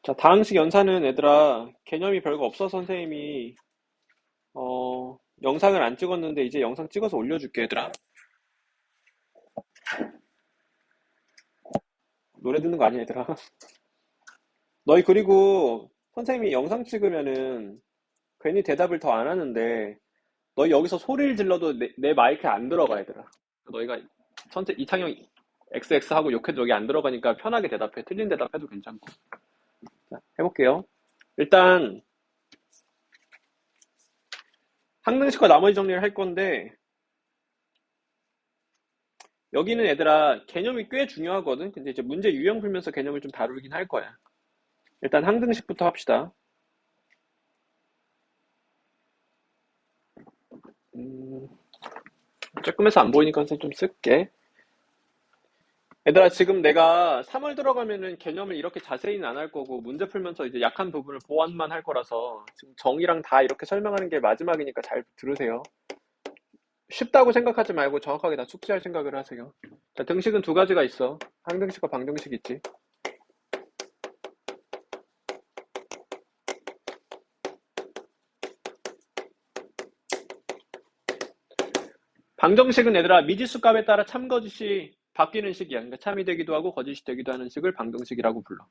자, 다항식 연산은 얘들아, 개념이 별거 없어서 선생님이, 영상을 안 찍었는데 이제 영상 찍어서 올려줄게, 얘들아. 노래 듣는 거 아니야, 얘들아. 너희 그리고 선생님이 영상 찍으면은 괜히 대답을 더 안 하는데, 너희 여기서 소리를 질러도 내 마이크에 안 들어가, 얘들아. 너희가 이창영 XX 하고 욕해도 여기 안 들어가니까 편하게 대답해. 틀린 대답해도 괜찮고. 자, 해볼게요. 일단, 항등식과 나머지 정리를 할 건데, 여기는 얘들아 개념이 꽤 중요하거든. 근데 이제 문제 유형 풀면서 개념을 좀 다루긴 할 거야. 일단 항등식부터 합시다. 음, 조금해서 안 보이니까 좀 쓸게. 얘들아 지금 내가 3월 들어가면은 개념을 이렇게 자세히는 안 할 거고 문제 풀면서 이제 약한 부분을 보완만 할 거라서 지금 정의랑 다 이렇게 설명하는 게 마지막이니까 잘 들으세요. 쉽다고 생각하지 말고 정확하게 다 숙지할 생각을 하세요. 자, 등식은 두 가지가 있어. 항등식과 방등식 있지. 방정식은 얘들아 미지수 값에 따라 참거짓이 바뀌는 식이야. 그러니까 참이 되기도 하고 거짓이 되기도 하는 식을 방정식이라고 불러.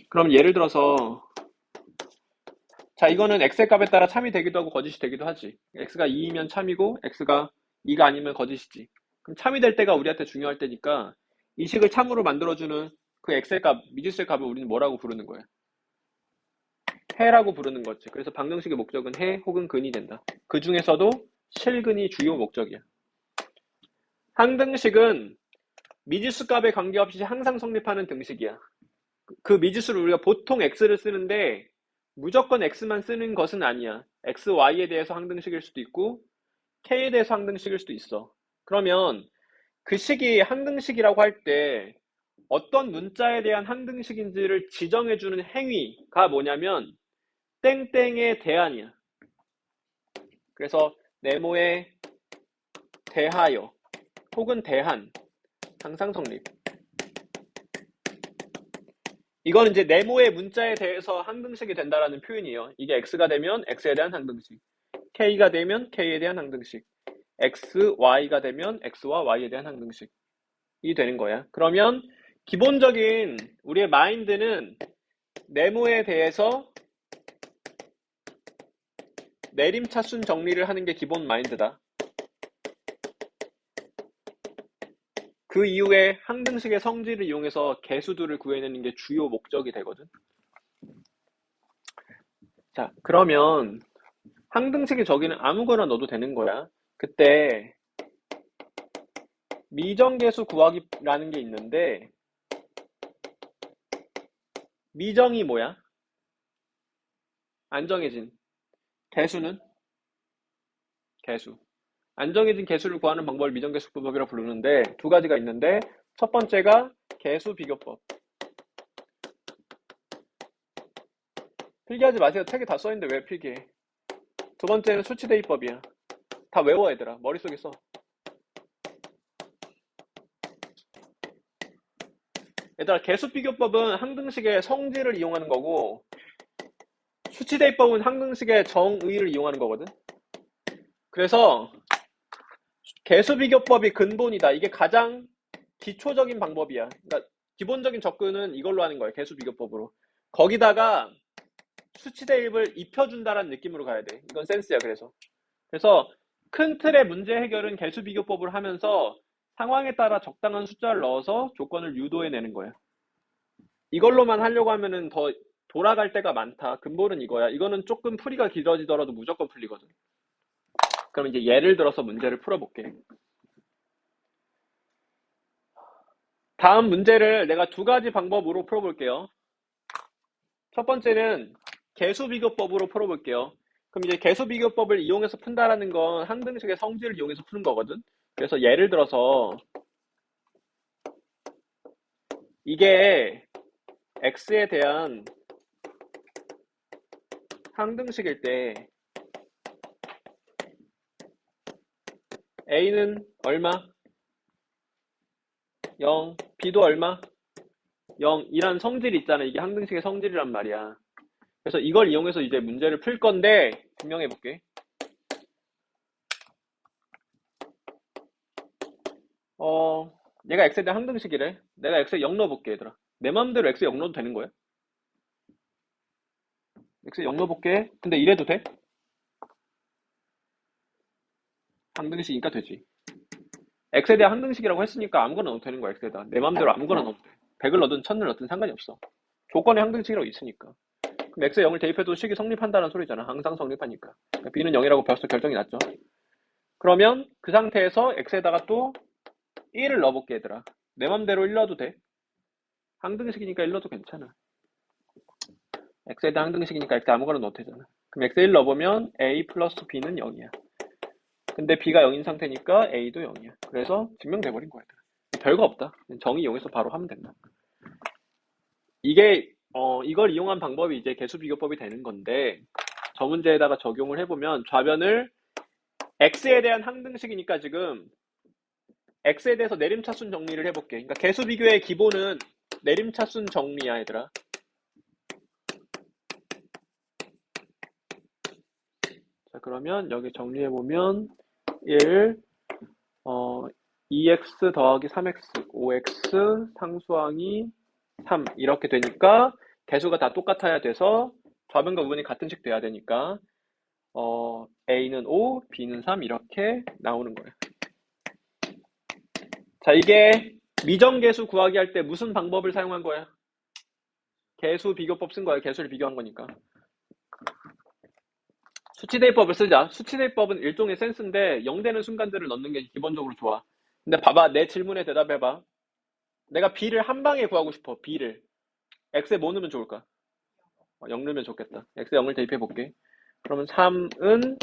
그럼 예를 들어서 자 이거는 x의 값에 따라 참이 되기도 하고 거짓이 되기도 하지. x가 2이면 참이고 x가 2가 아니면 거짓이지. 그럼 참이 될 때가 우리한테 중요할 때니까 이 식을 참으로 만들어주는 그 x의 값, 미지수의 값을 우리는 뭐라고 부르는 거야? 해라고 부르는 거지. 그래서 방정식의 목적은 해 혹은 근이 된다. 그 중에서도 실근이 주요 목적이야. 항등식은 미지수 값에 관계없이 항상 성립하는 등식이야. 그 미지수를 우리가 보통 x를 쓰는데 무조건 x만 쓰는 것은 아니야. x, y에 대해서 항등식일 수도 있고 k에 대해서 항등식일 수도 있어. 그러면 그 식이 항등식이라고 할 때 어떤 문자에 대한 항등식인지를 지정해주는 행위가 뭐냐면 땡땡에 대한이야. 그래서 네모에 대하여 혹은 대한 항상 성립. 이거는 이제 네모의 문자에 대해서 항등식이 된다라는 표현이에요. 이게 x가 되면 x에 대한 항등식, k가 되면 k에 대한 항등식, x, y가 되면 x와 y에 대한 항등식이 되는 거야. 그러면 기본적인 우리의 마인드는 네모에 대해서 내림차순 정리를 하는 게 기본 마인드다. 그 이후에 항등식의 성질을 이용해서 개수들을 구해내는 게 주요 목적이 되거든. 자, 그러면 항등식의 저기는 아무거나 넣어도 되는 거야. 그때 미정계수 구하기라는 게 있는데 미정이 뭐야? 안 정해진. 개수는? 개수. 안 정해진 개수를 구하는 방법을 미정계수법이라고 부르는데 두 가지가 있는데 첫 번째가 개수 비교법. 필기하지 마세요. 책에 다 써있는데 왜 필기해? 두 번째는 수치대입법이야. 다 외워 얘들아. 머릿속에 써. 얘들아 개수 비교법은 항등식의 성질을 이용하는 거고 수치대입법은 항등식의 정의를 이용하는 거거든. 그래서 개수비교법이 근본이다. 이게 가장 기초적인 방법이야. 그러니까 기본적인 접근은 이걸로 하는 거야. 개수비교법으로. 거기다가 수치 대입을 입혀준다라는 느낌으로 가야 돼. 이건 센스야. 그래서 큰 틀의 문제 해결은 개수비교법으로 하면서 상황에 따라 적당한 숫자를 넣어서 조건을 유도해내는 거야. 이걸로만 하려고 하면은 더 돌아갈 때가 많다. 근본은 이거야. 이거는 조금 풀이가 길어지더라도 무조건 풀리거든. 그럼 이제 예를 들어서 문제를 풀어볼게. 다음 문제를 내가 두 가지 방법으로 풀어볼게요. 첫 번째는 개수비교법으로 풀어볼게요. 그럼 이제 개수비교법을 이용해서 푼다라는 건 항등식의 성질을 이용해서 푸는 거거든. 그래서 예를 들어서 이게 x에 대한 항등식일 때 a는 얼마? 0, b도 얼마? 0이란 성질이 있잖아. 이게 항등식의 성질이란 말이야. 그래서 이걸 이용해서 이제 문제를 풀 건데 증명해 볼게. 얘가 x에 대한 항등식이래. 내가 x에 0 넣어볼게, 얘들아. 내 맘대로 x에 0 넣어도 되는 거야? x에 0 넣어볼게. 근데 이래도 돼? 항등식이니까 되지. x에 대한 항등식이라고 했으니까 아무거나 넣어도 되는 거야, x에다. 내 맘대로 아무거나 넣어도 돼. 100을 넣든 1000을 넣든 상관이 없어. 조건의 항등식이라고 있으니까. 그럼 x에 0을 대입해도 식이 성립한다는 소리잖아. 항상 성립하니까. 그러니까 b는 0이라고 벌써 결정이 났죠. 그러면 그 상태에서 x에다가 또 1을 넣어볼게, 얘들아. 내 맘대로 1 넣어도 돼. 항등식이니까 1 넣어도 괜찮아. x에 대한 항등식이니까 x 아무거나 넣어도 되잖아. 그럼 x에 1 넣어보면 a 플러스 b는 0이야. 근데 b가 0인 상태니까 a도 0이야. 그래서 증명돼버린 거야. 별거 없다. 정의 이용해서 바로 하면 된다. 이게 이걸 이용한 방법이 이제 개수비교법이 되는 건데 저 문제에다가 적용을 해보면 좌변을 x에 대한 항등식이니까 지금 x에 대해서 내림차순 정리를 해볼게. 그러니까 개수비교의 기본은 내림차순 정리야, 얘들아. 자, 그러면 여기 정리해보면 1, 2x 더하기 3x, 5x 상수항이 3 이렇게 되니까 개수가 다 똑같아야 돼서 좌변과 우변이 같은 식 돼야 되니까 a는 5, b는 3 이렇게 나오는 거예요. 자, 이게 미정계수 구하기 할 때 무슨 방법을 사용한 거야? 개수 비교법 쓴 거야. 개수를 비교한 거니까. 수치대입법을 쓰자. 수치대입법은 일종의 센스인데 0 되는 순간들을 넣는 게 기본적으로 좋아. 근데 봐봐. 내 질문에 대답해봐. 내가 b를 한 방에 구하고 싶어. b를. x에 뭐 넣으면 좋을까? 0 넣으면 좋겠다. x에 0을 대입해볼게. 그러면 3은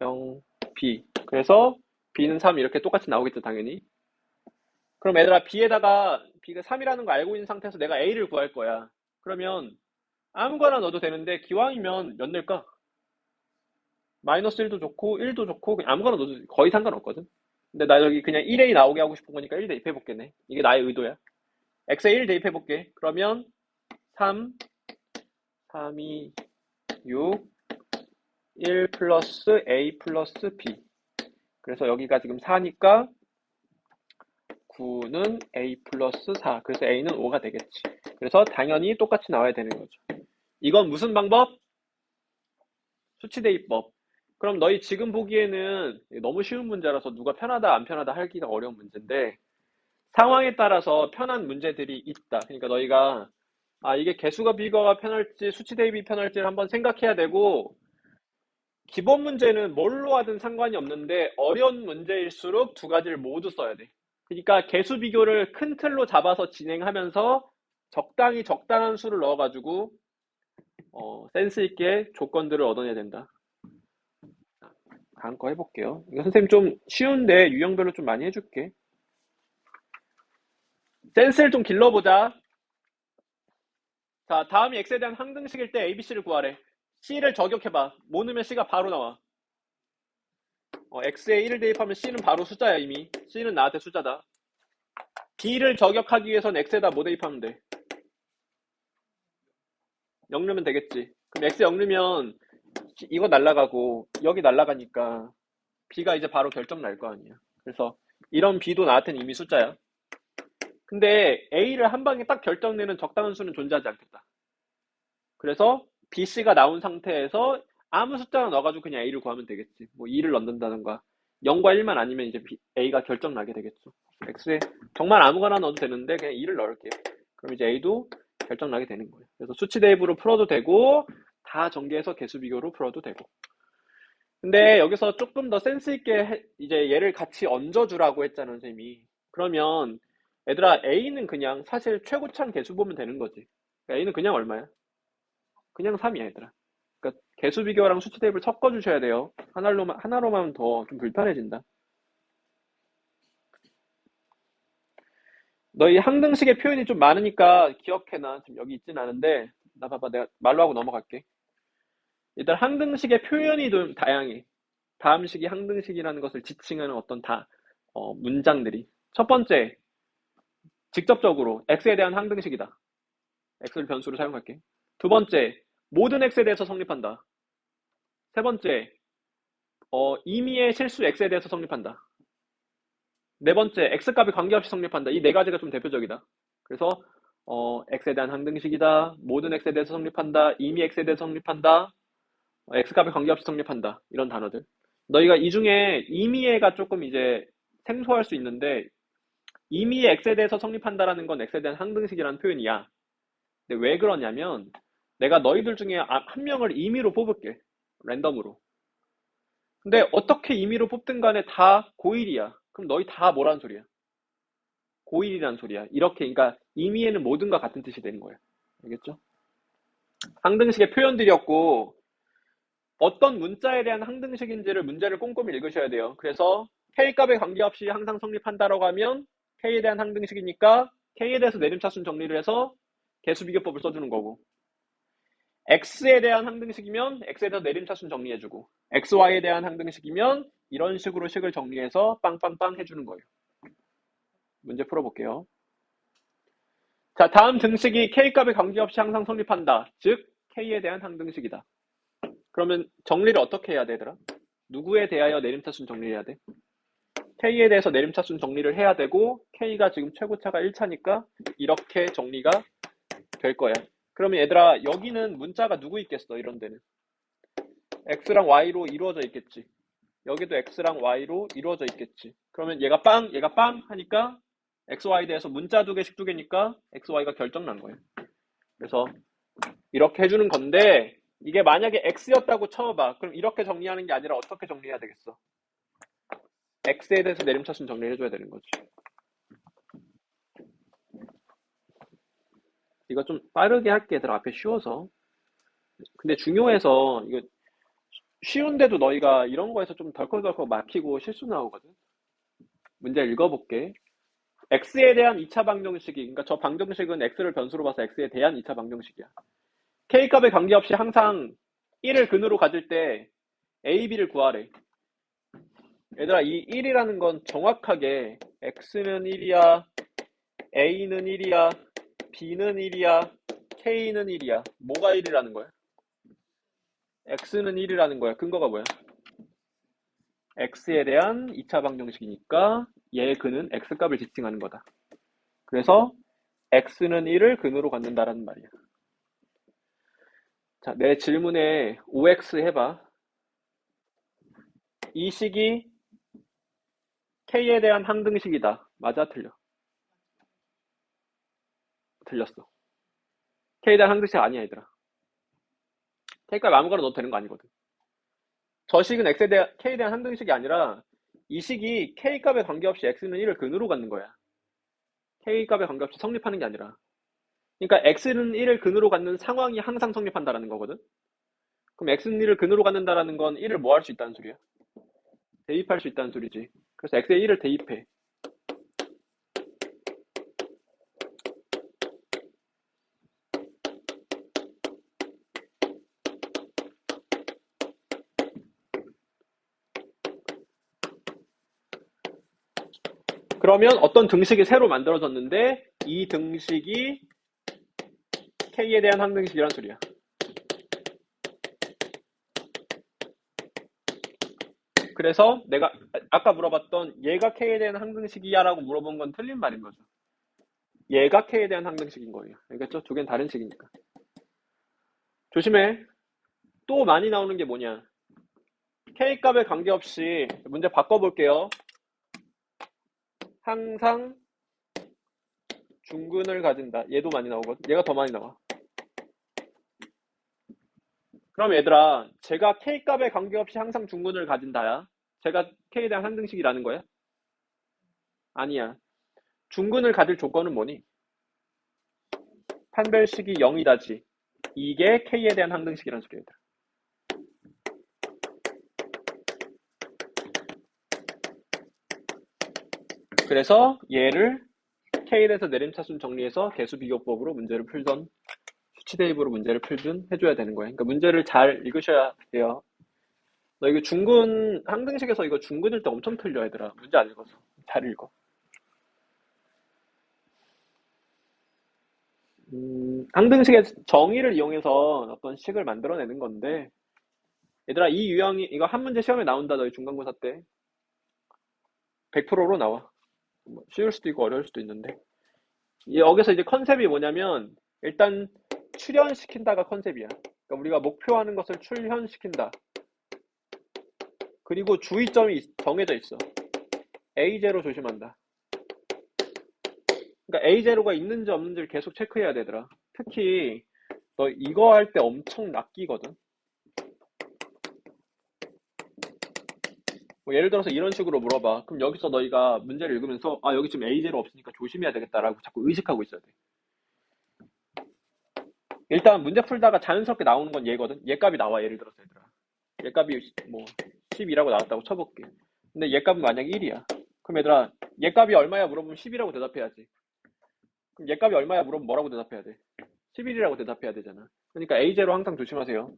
0, b. 그래서 b는 3 이렇게 똑같이 나오겠죠, 당연히. 그럼 얘들아, b에다가 b가 3이라는 거 알고 있는 상태에서 내가 a를 구할 거야. 그러면 아무거나 넣어도 되는데 기왕이면 몇 낼까? 마이너스 1도 좋고 1도 좋고 그냥 아무거나 넣어도 거의 상관없거든. 근데 나 여기 그냥 1A 나오게 하고 싶은 거니까 1 대입해볼게네. 이게 나의 의도야. x에 1 대입해볼게. 그러면 3, 3이 6, 1 플러스 a 플러스 b. 그래서 여기가 지금 4니까 9는 a 플러스 4. 그래서 a는 5가 되겠지. 그래서 당연히 똑같이 나와야 되는 거죠. 이건 무슨 방법? 수치대입법. 그럼 너희 지금 보기에는 너무 쉬운 문제라서 누가 편하다 안 편하다 하기가 어려운 문제인데 상황에 따라서 편한 문제들이 있다. 그러니까 너희가 이게 개수가 비교가 편할지 수치대입이 편할지를 한번 생각해야 되고 기본 문제는 뭘로 하든 상관이 없는데 어려운 문제일수록 두 가지를 모두 써야 돼. 그러니까 개수 비교를 큰 틀로 잡아서 진행하면서 적당히 적당한 수를 넣어가지고 센스 있게 조건들을 얻어내야 된다. 다음 거 해볼게요. 이거 선생님 좀 쉬운데 유형별로 좀 많이 해줄게. 센스를 좀 길러보자. 자, 다음이 x에 대한 항등식일 때 ABC를 구하래. C를 저격해봐. 뭐 넣으면 C가 바로 나와. x에 1을 대입하면 C는 바로 숫자야 이미. C는 나한테 숫자다. B를 저격하기 위해서는 x에다 뭐 대입하면 돼? 0 넣으면 되겠지. 그럼 x 0 넣으면 이거 날라가고 여기 날라가니까 B가 이제 바로 결정 날 거 아니야. 그래서 이런 B도 나한테는 이미 숫자야. 근데 A를 한 방에 딱 결정내는 적당한 수는 존재하지 않겠다. 그래서 BC가 나온 상태에서 아무 숫자나 넣어가지고 그냥 A를 구하면 되겠지. 뭐 2를 넣는다던가 0과 1만 아니면 이제 A가 결정 나게 되겠죠. X에 정말 아무거나 넣어도 되는데 그냥 2를 넣을게요. 그럼 이제 A도 결정 나게 되는 거예요. 그래서 수치 대입으로 풀어도 되고 다 전개해서 개수 비교로 풀어도 되고. 근데 여기서 조금 더 센스 있게 이제 얘를 같이 얹어주라고 했잖아, 선생님이. 그러면 얘들아 A는 그냥 사실 최고참 개수 보면 되는 거지. 그러니까 A는 그냥 얼마야? 그냥 3이야, 얘들아. 그러니까 개수 비교랑 수치 대입을 섞어 주셔야 돼요. 하나로만 더 좀 불편해진다. 너희 항등식의 표현이 좀 많으니까 기억해놔. 지금 여기 있진 않은데 나 봐봐, 내가 말로 하고 넘어갈게. 일단 항등식의 표현이 좀 다양해. 다음식이 항등식이라는 것을 지칭하는 어떤 문장들이. 첫 번째, 직접적으로 x에 대한 항등식이다. x를 변수로 사용할게. 두 번째, 모든 x에 대해서 성립한다. 세 번째, 임의의 실수 x에 대해서 성립한다. 네 번째, x값에 관계없이 성립한다. 이 네 가지가 좀 대표적이다. 그래서 x에 대한 항등식이다. 모든 x에 대해서 성립한다. 임의 x에 대해서 성립한다. x값에 관계없이 성립한다. 이런 단어들. 너희가 이 중에 임의가 조금 이제 생소할 수 있는데 임의의 x에 대해서 성립한다라는 건 x에 대한 항등식이라는 표현이야. 근데 왜 그러냐면 내가 너희들 중에 한 명을 임의로 뽑을게. 랜덤으로. 근데 어떻게 임의로 뽑든 간에 다 고일이야. 그럼 너희 다 뭐란 소리야? 고일이란 소리야. 이렇게 그러니까 임의에는 모든과 같은 뜻이 되는 거야. 알겠죠? 항등식의 표현들이었고 어떤 문자에 대한 항등식인지를 문제를 꼼꼼히 읽으셔야 돼요. 그래서 K값에 관계없이 항상 성립한다라고 하면 K에 대한 항등식이니까 K에 대해서 내림차순 정리를 해서 개수비교법을 써주는 거고 X에 대한 항등식이면 X에 대해서 내림차순 정리해주고 XY에 대한 항등식이면 이런 식으로 식을 정리해서 빵빵빵 해주는 거예요. 문제 풀어볼게요. 자, 다음 등식이 K값에 관계없이 항상 성립한다. 즉 K에 대한 항등식이다. 그러면 정리를 어떻게 해야 되더라? 누구에 대하여 내림차순 정리를 해야 돼? K에 대해서 내림차순 정리를 해야 되고 K가 지금 최고차가 1차니까 이렇게 정리가 될 거야. 그러면 얘들아 여기는 문자가 누구 있겠어? 이런 데는 X랑 Y로 이루어져 있겠지. 여기도 X랑 Y로 이루어져 있겠지. 그러면 얘가 빵 하니까 XY에 대해서 문자 두 개씩 두 개니까 XY가 결정 난 거예요. 그래서 이렇게 해주는 건데 이게 만약에 X였다고 쳐봐. 그럼 이렇게 정리하는 게 아니라 어떻게 정리해야 되겠어? X에 대해서 내림차순 정리를 해줘야 되는 거지. 이거 좀 빠르게 할게. 얘들아 앞에 쉬워서. 근데 중요해서 이거 쉬운데도 너희가 이런 거에서 좀 덜컥덜컥 막히고 실수 나오거든. 문제 읽어볼게. X에 대한 2차 방정식이 그러니까 저 방정식은 X를 변수로 봐서 X에 대한 2차 방정식이야. K값에 관계없이 항상 1을 근으로 가질 때 A, B를 구하래. 얘들아 이 1이라는 건 정확하게 X는 1이야, A는 1이야, B는 1이야, K는 1이야. 뭐가 1이라는 거야? X는 1이라는 거야. 근거가 뭐야? X에 대한 2차 방정식이니까 얘의 근은 X값을 지칭하는 거다. 그래서 X는 1을 근으로 갖는다라는 말이야. 자, 내 질문에 OX 해봐. 이 식이 K에 대한 항등식이다. 맞아? 틀려? 틀렸어. K에 대한 항등식 아니야, 얘들아. K값 아무거나 넣어도 되는 거 아니거든. 저 식은 K에 대한 항등식이 아니라 이 식이 K값에 관계없이 X는 1을 근으로 갖는 거야. K값에 관계없이 성립하는 게 아니라. 그러니까 X는 1을 근으로 갖는 상황이 항상 성립한다라는 거거든. 그럼 X는 1을 근으로 갖는다라는 건 1을 뭐 할 수 있다는 소리야? 대입할 수 있다는 소리지. 그래서 X에 1을 대입해. 그러면 어떤 등식이 새로 만들어졌는데 이 등식이 K에 대한 항등식이란 소리야. 그래서 내가 아까 물어봤던 얘가 K에 대한 항등식이야 라고 물어본 건 틀린 말인 거죠. 얘가 K에 대한 항등식인 거예요. 알겠죠? 두 개는 다른 식이니까. 조심해. 또 많이 나오는 게 뭐냐. K값에 관계없이 문제 바꿔볼게요. 항상 중근을 가진다. 얘도 많이 나오거든. 얘가 더 많이 나와. 그럼 얘들아, 제가 K값에 관계없이 항상 중근을 가진다야. 제가 K에 대한 항등식이라는 거야? 아니야. 중근을 가질 조건은 뭐니? 판별식이 0이다지. 이게 K에 대한 항등식이라는 소리야. 얘들아. 그래서 얘를 K에 대해서 내림차순 정리해서 개수비교법으로 문제를 풀던 수치 대입으로 문제를 풀든 해줘야 되는 거예요. 그러니까 문제를 잘 읽으셔야 돼요. 너 이거 중근 항등식에서 이거 중근일 때 엄청 틀려 얘들아. 문제 안 읽어서 잘 읽어. 항등식의 정의를 이용해서 어떤 식을 만들어내는 건데, 얘들아, 이 유형이, 이거 한 문제 시험에 나온다, 너희 중간고사 때. 100%로 나와. 뭐 쉬울 수도 있고 어려울 수도 있는데. 여기서 이제 컨셉이 뭐냐면, 일단, 출현시킨다가 컨셉이야. 그러니까 우리가 목표하는 것을 출현시킨다. 그리고 주의점이 정해져 있어. A0 조심한다. 그러니까 A0가 있는지 없는지를 계속 체크해야 되더라. 특히, 너 이거 할 때 엄청 낚이거든. 뭐 예를 들어서 이런 식으로 물어봐. 그럼 여기서 너희가 문제를 읽으면서 아 여기 지금 A0 없으니까 조심해야 되겠다라고 자꾸 의식하고 있어야 돼. 일단 문제 풀다가 자연스럽게 나오는 건 얘거든. 얘 값이 나와 예를 들어서 얘들아. 얘 값이 뭐 12라고 나왔다고 쳐볼게. 근데 얘 값은 만약에 1이야. 그럼 얘들아 얘 값이 얼마야 물어보면 10이라고 대답해야지. 그럼 얘 값이 얼마야 물어보면 뭐라고 대답해야 돼? 11이라고 대답해야 되잖아. 그러니까 A0 항상 조심하세요.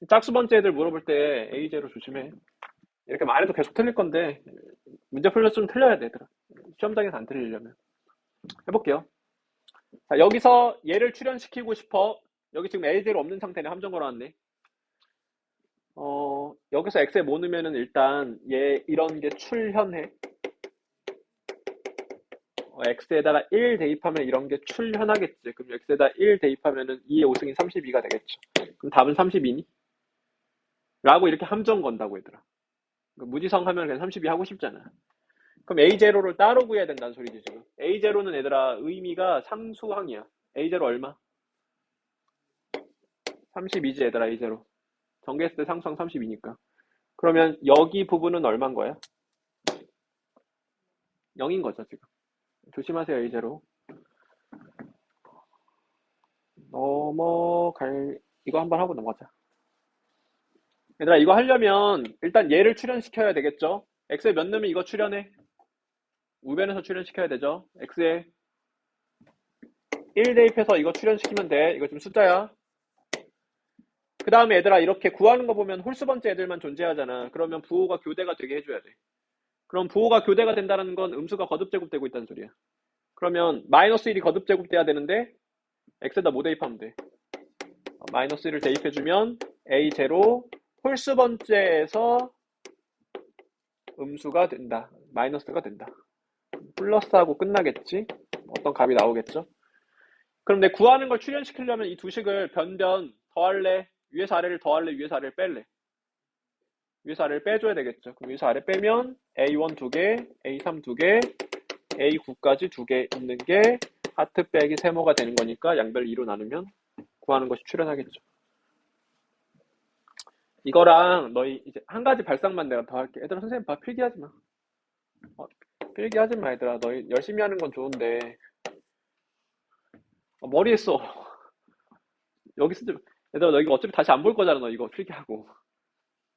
짝수 번째 애들 물어볼 때 A0 조심해. 이렇게 말해도 계속 틀릴 건데 문제 풀렸으면 틀려야 돼 얘들아. 시험장에서 안 틀리려면. 해볼게요. 자, 여기서 얘를 출현시키고 싶어. 여기 지금 A0 없는 상태네. 함정 걸어놨네. 여기서 x에 뭐 넣으면은 일단 얘 이런 게 출현해. x에다가 1 대입하면 이런 게 출현하겠지. 그럼 x에다 1 대입하면은 2의 5승이 32가 되겠죠. 그럼 답은 32니? 라고 이렇게 함정 건다고 얘들아. 무지성 하면 그냥 32 하고 싶잖아. 그럼 A0를 따로 구해야 된다는 소리지 지금. A0는 얘들아 의미가 상수항이야. A0 얼마? 32지 얘들아 A0. 전개했을 때 상수항 32니까. 그러면 여기 부분은 얼마인 거야? 0인 거죠 지금. 조심하세요 A0. 이거 한번 하고 넘어가자. 얘들아 이거 하려면 일단 얘를 출현시켜야 되겠죠? x에 몇 넣으면 이거 출현해? 우변에서 출현시켜야 되죠? x에 1 대입해서 이거 출현시키면 돼. 이거 지금 숫자야. 그 다음에 얘들아 이렇게 구하는 거 보면 홀수 번째 애들만 존재하잖아. 그러면 부호가 교대가 되게 해줘야 돼. 그럼 부호가 교대가 된다는 건 음수가 거듭제곱되고 있다는 소리야. 그러면 마이너스 1이 거듭제곱돼야 되는데 x에다 뭐 대입하면 돼? 마이너스 1을 대입해주면 a0 홀수 번째에서 음수가 된다. 마이너스가 된다. 플러스하고 끝나겠지? 어떤 값이 나오겠죠? 그럼 내 구하는 걸 출현시키려면 이 두 식을 변변 더할래? 위에서 아래를 더할래? 위에서 아래를 뺄래? 위에서 아래를 빼줘야 되겠죠. 그럼 위에서 아래 빼면 A1 2개, A3 2개, A9까지 2개 있는 게 하트 빼기 세모가 되는 거니까 양별 2로 나누면 구하는 것이 출현하겠죠. 이거랑 너희 이제 한 가지 발상만 내가 더 할게. 얘들아 선생님 봐 필기하지 마. 필기하지 마 얘들아. 너희 열심히 하는 건 좋은데 머리에 써. 여기 쓰지 마. 얘들아 너 이거 어차피 다시 안 볼 거잖아. 너 이거 필기하고.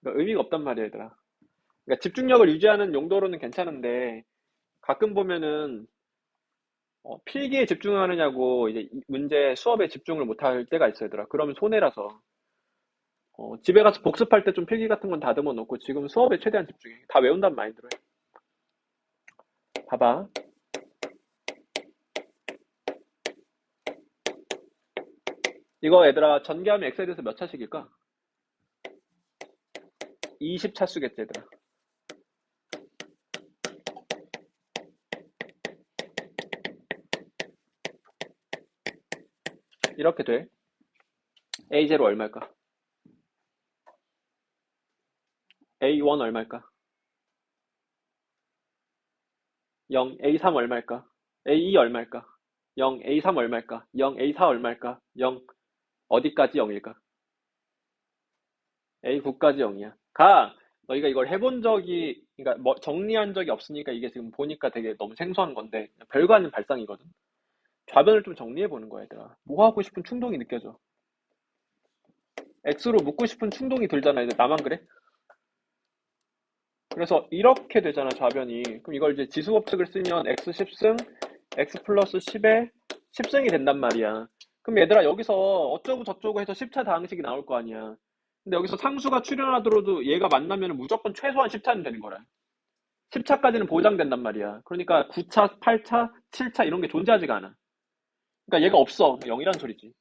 그러니까 의미가 없단 말이야 얘들아. 그러니까 집중력을 유지하는 용도로는 괜찮은데 가끔 보면은 필기에 집중하느냐고 이제 문제 수업에 집중을 못할 때가 있어요 얘들아. 그러면 손해라서. 집에 가서 복습할 때 좀 필기 같은 건 다듬어 놓고 지금 수업에 최대한 집중해. 다 외운단 마인드로 해. 봐봐. 이거 얘들아 전개하면 x에 대해서 몇 차식일까? 20차수겠지 얘들아. 이렇게 돼. A0 얼마일까? A1 얼마일까? 0. A3 얼마일까? A2 얼마일까? 0. A3 얼마일까? 0. A4 얼마일까? 0. 어디까지 0일까? A9까지 0이야. 너희가 이걸 해본 적이, 그러니까 뭐 정리한 적이 없으니까 이게 지금 보니까 되게 너무 생소한 건데 별거 아닌 발상이거든. 좌변을 좀 정리해 보는 거야, 얘들아. 뭐 하고 싶은 충동이 느껴져. X로 묶고 싶은 충동이 들잖아. 이제 나만 그래? 그래서 이렇게 되잖아, 좌변이. 그럼 이걸 이제 지수법칙을 쓰면 X 10승, X 플러스 10에 10승이 된단 말이야. 그럼 얘들아, 여기서 어쩌고 저쩌고 해서 10차 다항식이 나올 거 아니야. 근데 여기서 상수가 출현하더라도 얘가 만나면 무조건 최소한 10차는 되는 거라. 10차까지는 보장된단 말이야. 그러니까 9차, 8차, 7차 이런 게 존재하지가 않아. 그러니까 얘가 없어. 0이란 소리지.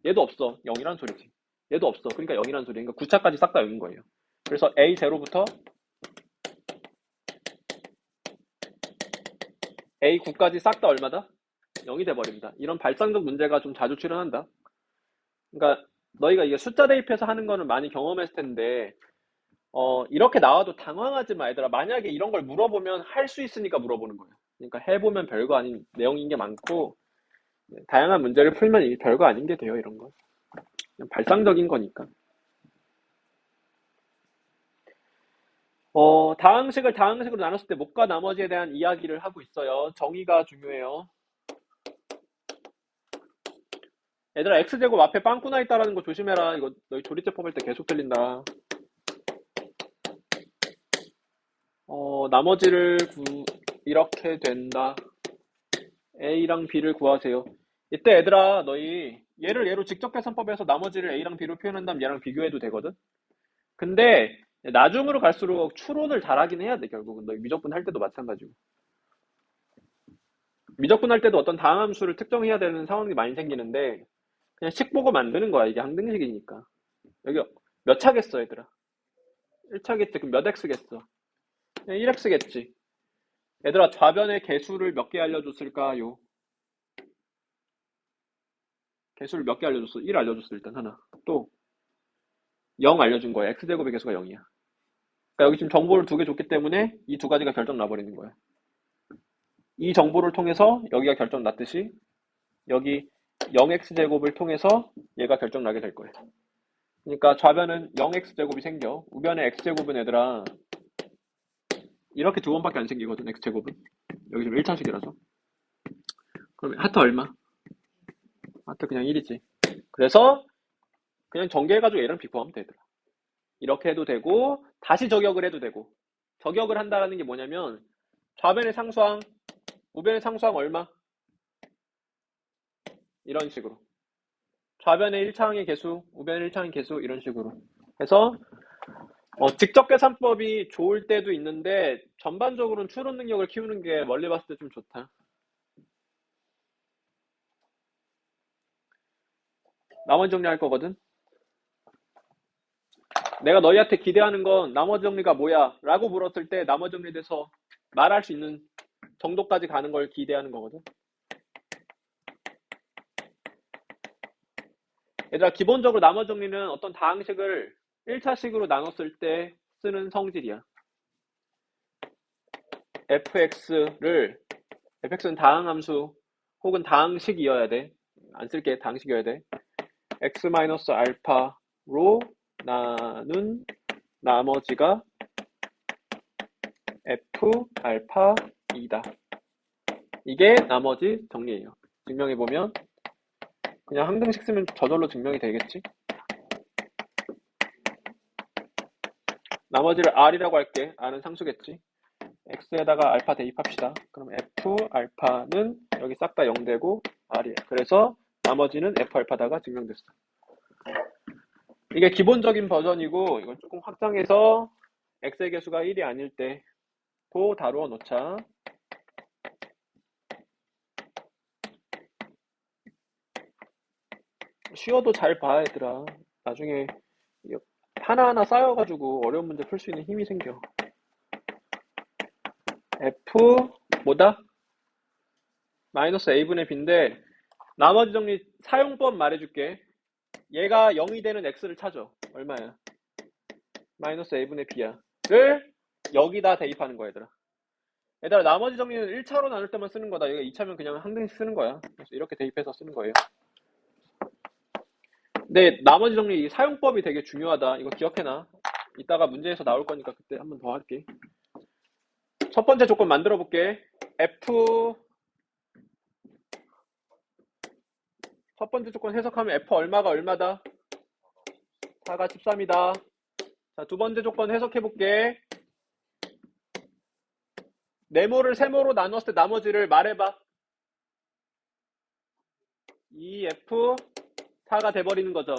얘도 없어. 0이란 소리지. 얘도 없어. 그러니까 0이란 소리. 그러니까 9차까지 싹 다 0인 거예요. 그래서 A0부터 A9까지 싹 다 얼마다? 0이 돼버립니다. 이런 발상적 문제가 좀 자주 출현한다. 그러니까 너희가 이게 숫자 대입해서 하는 거는 많이 경험했을 텐데 이렇게 나와도 당황하지 마, 얘들아. 만약에 이런 걸 물어보면 할 수 있으니까 물어보는 거야. 그러니까 해보면 별거 아닌 내용인 게 많고, 다양한 문제를 풀면 이게 별거 아닌 게 돼요, 이런 거. 그냥 발상적인 거니까. 다항식을 다항식으로 나눴을 때 목과 나머지에 대한 이야기를 하고 있어요. 정의가 중요해요. 얘들아, x제곱 앞에 빵꾸나 있다라는 거 조심해라. 이거 너희 조리제 뽑을 때 계속 들린다. 나머지를 이렇게 된다. A랑 B를 구하세요. 이때 얘들아, 너희 얘를 얘로 직접계산법에서 나머지를 A랑 B로 표현한다면 얘랑 비교해도 되거든? 근데 나중으로 갈수록 추론을 잘하긴 해야 돼, 결국은. 너희 미적분 할 때도 마찬가지고. 미적분 할 때도 어떤 다항함수를 특정해야 되는 상황이 많이 생기는데 그냥 식 보고 만드는 거야. 이게 항등식이니까. 여기 몇 차겠어, 얘들아? 1차겠지. 그럼 몇 x겠어? 그냥 1x겠지. 얘들아, 좌변의 개수를 몇 개 알려줬을까요? 개수를 몇 개 알려줬어? 1 알려줬어, 일단 하나. 또 0 알려준 거야. x제곱의 개수가 0이야. 그러니까 여기 지금 정보를 두 개 줬기 때문에 이 두 가지가 결정 나버리는 거야. 이 정보를 통해서 여기가 결정 났듯이 여기 0x제곱을 통해서 얘가 결정 나게 될 거예요. 그러니까 좌변은 0x제곱이 생겨. 우변의 x제곱은 얘들아 이렇게 두 번밖에 안 생기거든, x제곱은. 여기 지금 1차식이라서. 그럼 하트 얼마? 하트 그냥 1이지. 그래서 그냥 전개해가지고 얘랑 비교하면 되더라. 이렇게 해도 되고 다시 저격을 해도 되고. 저격을 한다는 게 뭐냐면 좌변의 상수항, 우변의 상수항 얼마? 이런 식으로. 좌변의 1차항의 개수, 우변의 1차항의 개수 이런 식으로 해서 직접계산법이 좋을 때도 있는데 전반적으로는 추론 능력을 키우는 게 멀리 봤을 때 좀 좋다. 나머지 정리할 거거든. 내가 너희한테 기대하는 건 나머지 정리가 뭐야? 라고 물었을 때 나머지 정리에 대해서 말할 수 있는 정도까지 가는 걸 기대하는 거거든. 얘들아, 기본적으로 나머지 정리는 어떤 다항식을 1차식으로 나눴을 때 쓰는 성질이야. fx는 다항함수 혹은 다항식이어야 돼. 안 쓸게. 다항식이어야 돼. x-알파로 나눈 나머지가 f 알파이다. 이게 나머지 정리예요. 증명해보면 그냥 항등식 쓰면 저절로 증명이 되겠지. 나머지를 r이라고 할게. r은 상수겠지. x에다가 알파 대입합시다. 그럼 f 알파는 여기 싹 다 0 되고 r이야. 그래서 나머지는 f 알파다가 증명됐어. 이게 기본적인 버전이고 이걸 조금 확장해서 x의 개수가 1이 아닐 때도 다루어 놓자. 쉬워도 잘 봐, 얘들아. 나중에 하나하나 쌓여가지고 어려운 문제 풀 수 있는 힘이 생겨. f 뭐다? 마이너스 a분의 b인데 나머지 정리 사용법 말해줄게. 얘가 0이 되는 x를 찾아. 얼마야? 마이너스 a분의 b야. 를 여기다 대입하는 거야, 얘들아. 얘들아, 나머지 정리는 1차로 나눌 때만 쓰는 거다. 여기가 2차면 그냥 항등식 쓰는 거야. 그래서 이렇게 대입해서 쓰는 거예요. 근데 나머지 정리 사용법이 되게 중요하다. 이거 기억해놔. 이따가 문제에서 나올 거니까 그때 한 번 더 할게. 첫 번째 조건 만들어 볼게. 첫 번째 조건 해석하면 f 얼마가 얼마다? 4가 13이다. 자, 두 번째 조건 해석해 볼게. 네모를 세모로 나눴을 때 나머지를 말해봐. 2f 4가 돼버리는 거죠.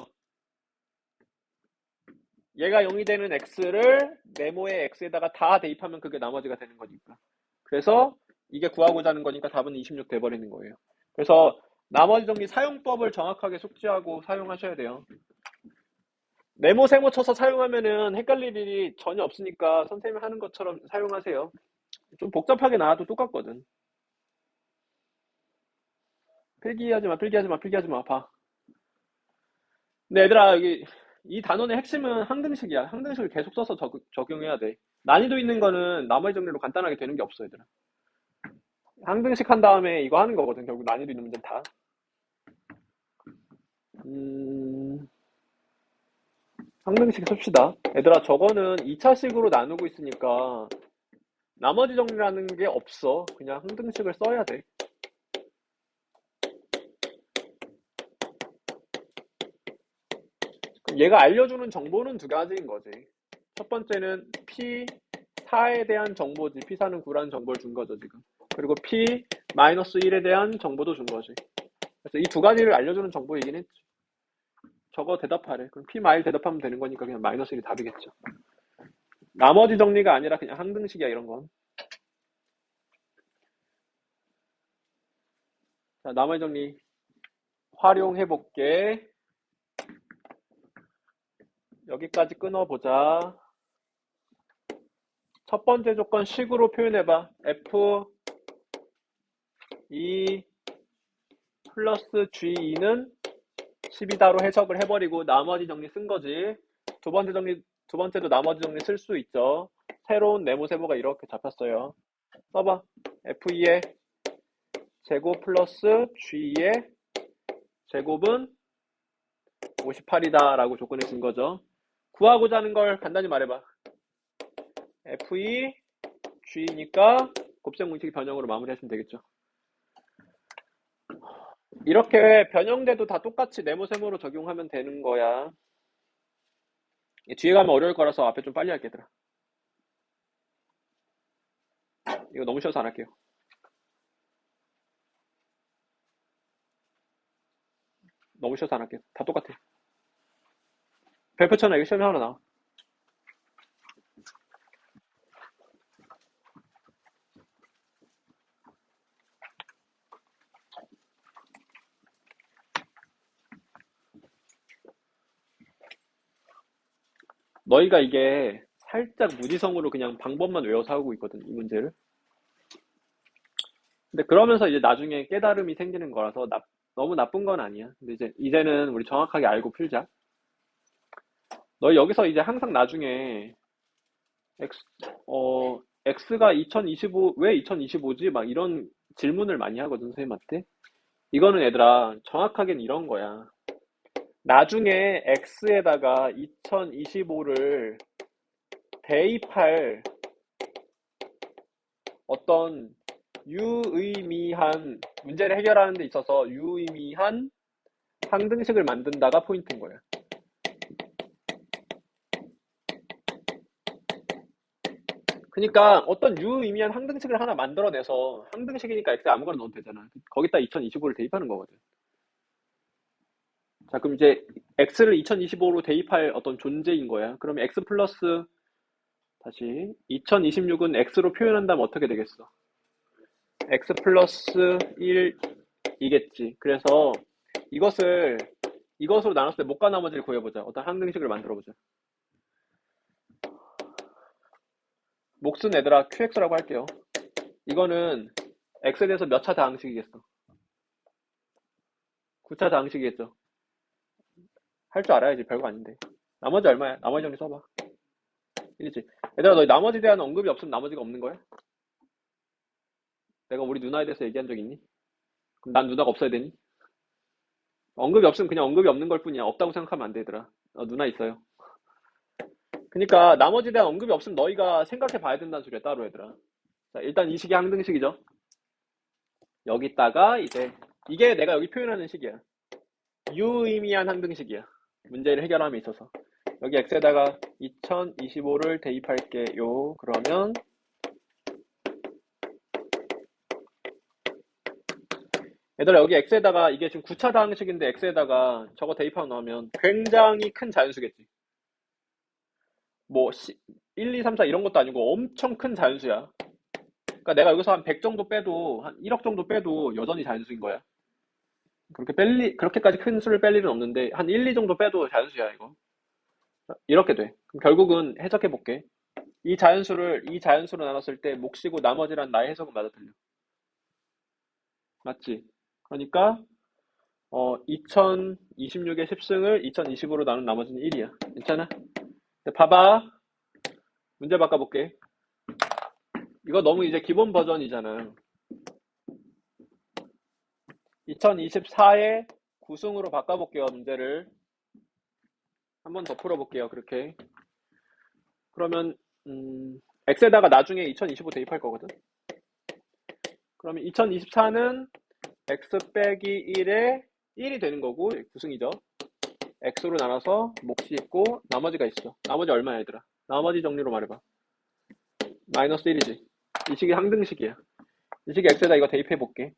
얘가 0이 되는 x를 네모의 x에다가 다 대입하면 그게 나머지가 되는 거니까. 그래서 이게 구하고자 하는 거니까 답은 26 돼버리는 거예요. 그래서 나머지 정리 사용법을 정확하게 숙지하고 사용하셔야 돼요. 네모 세모 쳐서 사용하면은 헷갈릴 일이 전혀 없으니까 선생님이 하는 것처럼 사용하세요. 좀 복잡하게 나와도 똑같거든. 필기하지 마, 필기하지 마, 필기하지 마. 봐. 근데 얘들아, 여기 이 단원의 핵심은 항등식이야. 항등식을 계속 써서 적용해야 돼. 난이도 있는 거는 나머지 정리로 간단하게 되는 게 없어, 얘들아. 항등식 한 다음에 이거 하는 거거든. 결국 난이도 있는 문제는 다. 음, 항등식 씁시다. 얘들아, 저거는 2차식으로 나누고 있으니까 나머지 정리라는 게 없어. 그냥 항등식을 써야 돼. 얘가 알려주는 정보는 두 가지인 거지. 첫 번째는 P4에 대한 정보지. P4는 9라는 정보를 준 거죠, 지금. 그리고 P-1에 대한 정보도 준 거지. 그래서 이 두 가지를 알려주는 정보이긴 했지. 저거 대답하래. 그럼 P-마일 대답하면 되는 거니까 그냥 -1이 답이겠죠. 나머지 정리가 아니라 그냥 항등식이야, 이런 건. 자, 나머지 정리 활용해 볼게. 여기까지 끊어보자. 첫 번째 조건 식으로 표현해봐. F2 플러스 G2는 12다로 해석을 해버리고 나머지 정리 쓴 거지. 두 번째도 나머지 정리 쓸 수 있죠. 새로운 네모 세모가 이렇게 잡혔어요. 써봐. F2의 제곱 플러스 G2의 제곱은 58이다 라고 조건을 준 거죠. 구하고자 하는 걸 간단히 말해봐. F2 G니까 곱셈 공식 변형으로 마무리하시면 되겠죠. 이렇게 변형돼도 다 똑같이 네모 세모로 적용하면 되는 거야. 뒤에 가면 어려울 거라서 앞에 좀 빨리 할게, 얘들아. 이거 너무 쉬워서 안 할게요. 너무 쉬워서 안 할게요. 다 똑같아. 별표처럼 이거 시험에 하나 나와. 너희가 이게 살짝 무지성으로 그냥 방법만 외워서 하고 있거든, 이 문제를. 근데 그러면서 이제 나중에 깨달음이 생기는 거라서 너무 나쁜 건 아니야. 근데 이제는 우리 정확하게 알고 풀자. 너희 여기서 이제 항상 나중에 X가 2025, 왜 2025지? 막 이런 질문을 많이 하거든, 선생님한테. 이거는 얘들아, 정확하게는 이런 거야. 나중에 X에다가 2025를 대입할 어떤 유의미한 문제를 해결하는 데 있어서 유의미한 항등식을 만든다가 포인트인 거야. 그러니까 어떤 유의미한 항등식을 하나 만들어내서 항등식이니까 X에 아무거나 넣어도 되잖아. 거기다 2025를 대입하는 거거든. 자, 그럼 이제 X를 2025로 대입할 어떤 존재인 거야. 그러면 X 플러스 다시 2026은 X로 표현한다면 어떻게 되겠어? X 플러스 1이겠지. 그래서 이것으로 나눴을 때 못과 나머지를 구해보자. 어떤 항등식을 만들어보자. 몫은 얘들아 QX라고 할게요. 이거는 X에 대해서 몇 차 다항식이겠어? 9차 다항식이겠죠? 할 줄 알아야지. 별거 아닌데. 나머지 얼마야? 나머지 정리 써봐. 이겠지. 얘들아, 너 나머지에 대한 언급이 없으면 나머지가 없는 거야? 내가 우리 누나에 대해서 얘기한 적 있니? 그럼 난 누나가 없어야 되니? 언급이 없으면 그냥 언급이 없는 걸 뿐이야. 없다고 생각하면 안 되더라. 누나 있어요. 그러니까 나머지에 대한 언급이 없으면 너희가 생각해 봐야 된다는 소리야, 따로 얘들아. 자, 일단 이 식이 항등식이죠. 여기다가 이게 내가 여기 표현하는 식이야. 유의미한 항등식이야. 문제를 해결함에 있어서. 여기 x에다가 2025를 대입할게요. 그러면 얘들아, 여기 x에다가 이게 지금 9차 다항식인데 x에다가 저거 대입하고 나오면 굉장히 큰 자연수겠지. 뭐 1, 2, 3, 4 이런 것도 아니고 엄청 큰 자연수야. 그러니까 내가 여기서 한 100 정도 빼도 한 1억 정도 빼도 여전히 자연수인 거야. 그렇게까지 큰 수를 뺄 일은 없는데, 한 1, 2 정도 빼도 자연수야, 이거. 이렇게 돼. 그럼 결국은 해석해 볼게. 이 자연수로 나눴을 때 몫이고 나머지란 나의 해석은 맞아 틀려. 맞지? 그러니까 2026의 10승을 2020으로 나눈 나머지는 1이야. 괜찮아? 근데 봐봐. 문제 바꿔볼게. 이거 너무 이제 기본 버전이잖아. 2024의 9승으로 바꿔볼게요, 문제를. 한 번 더 풀어볼게요, 그렇게. 그러면, X에다가 나중에 2025 대입할 거거든? 그러면 2024는 X 빼기 1에 1이 되는 거고, 9승이죠. X로 나눠서 몫이 있고, 나머지가 있어. 나머지 얼마야, 얘들아? 나머지 정리로 말해봐. 마이너스 1이지. 이 식이 항등식이야. 이 식이 X에다 이거 대입해볼게.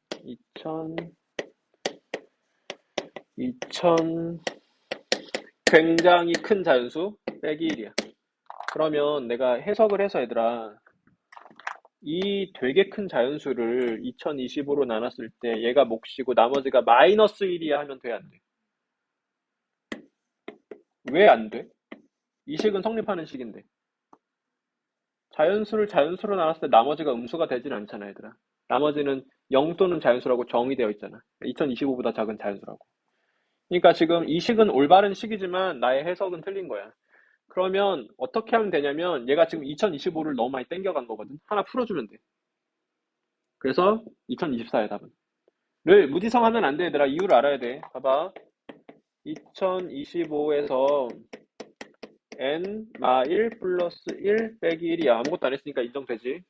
2000 굉장히 큰 자연수 빼기 1이야. 그러면 내가 해석을 해서 얘들아 이 되게 큰 자연수를 2025로 나눴을 때 얘가 몫이고 나머지가 마이너스 1이야 하면 돼, 안 돼? 왜 안 돼? 이 식은 성립하는 식인데 자연수를 자연수로 나눴을 때 나머지가 음수가 되진 않잖아, 얘들아. 나머지는 0 또는 자연수라고 정의되어 있잖아. 2025보다 작은 자연수라고. 그러니까 지금 이 식은 올바른 식이지만 나의 해석은 틀린 거야. 그러면 어떻게 하면 되냐면 얘가 지금 2025를 너무 많이 땡겨간 거거든. 하나 풀어주면 돼. 그래서 2024의 답은 를 무지성하면 안 돼, 얘들아. 이유를 알아야 돼. 봐봐. 2025에서 n 마 1 플러스 1 빼기 1이야. 아무것도 안 했으니까 인정되지.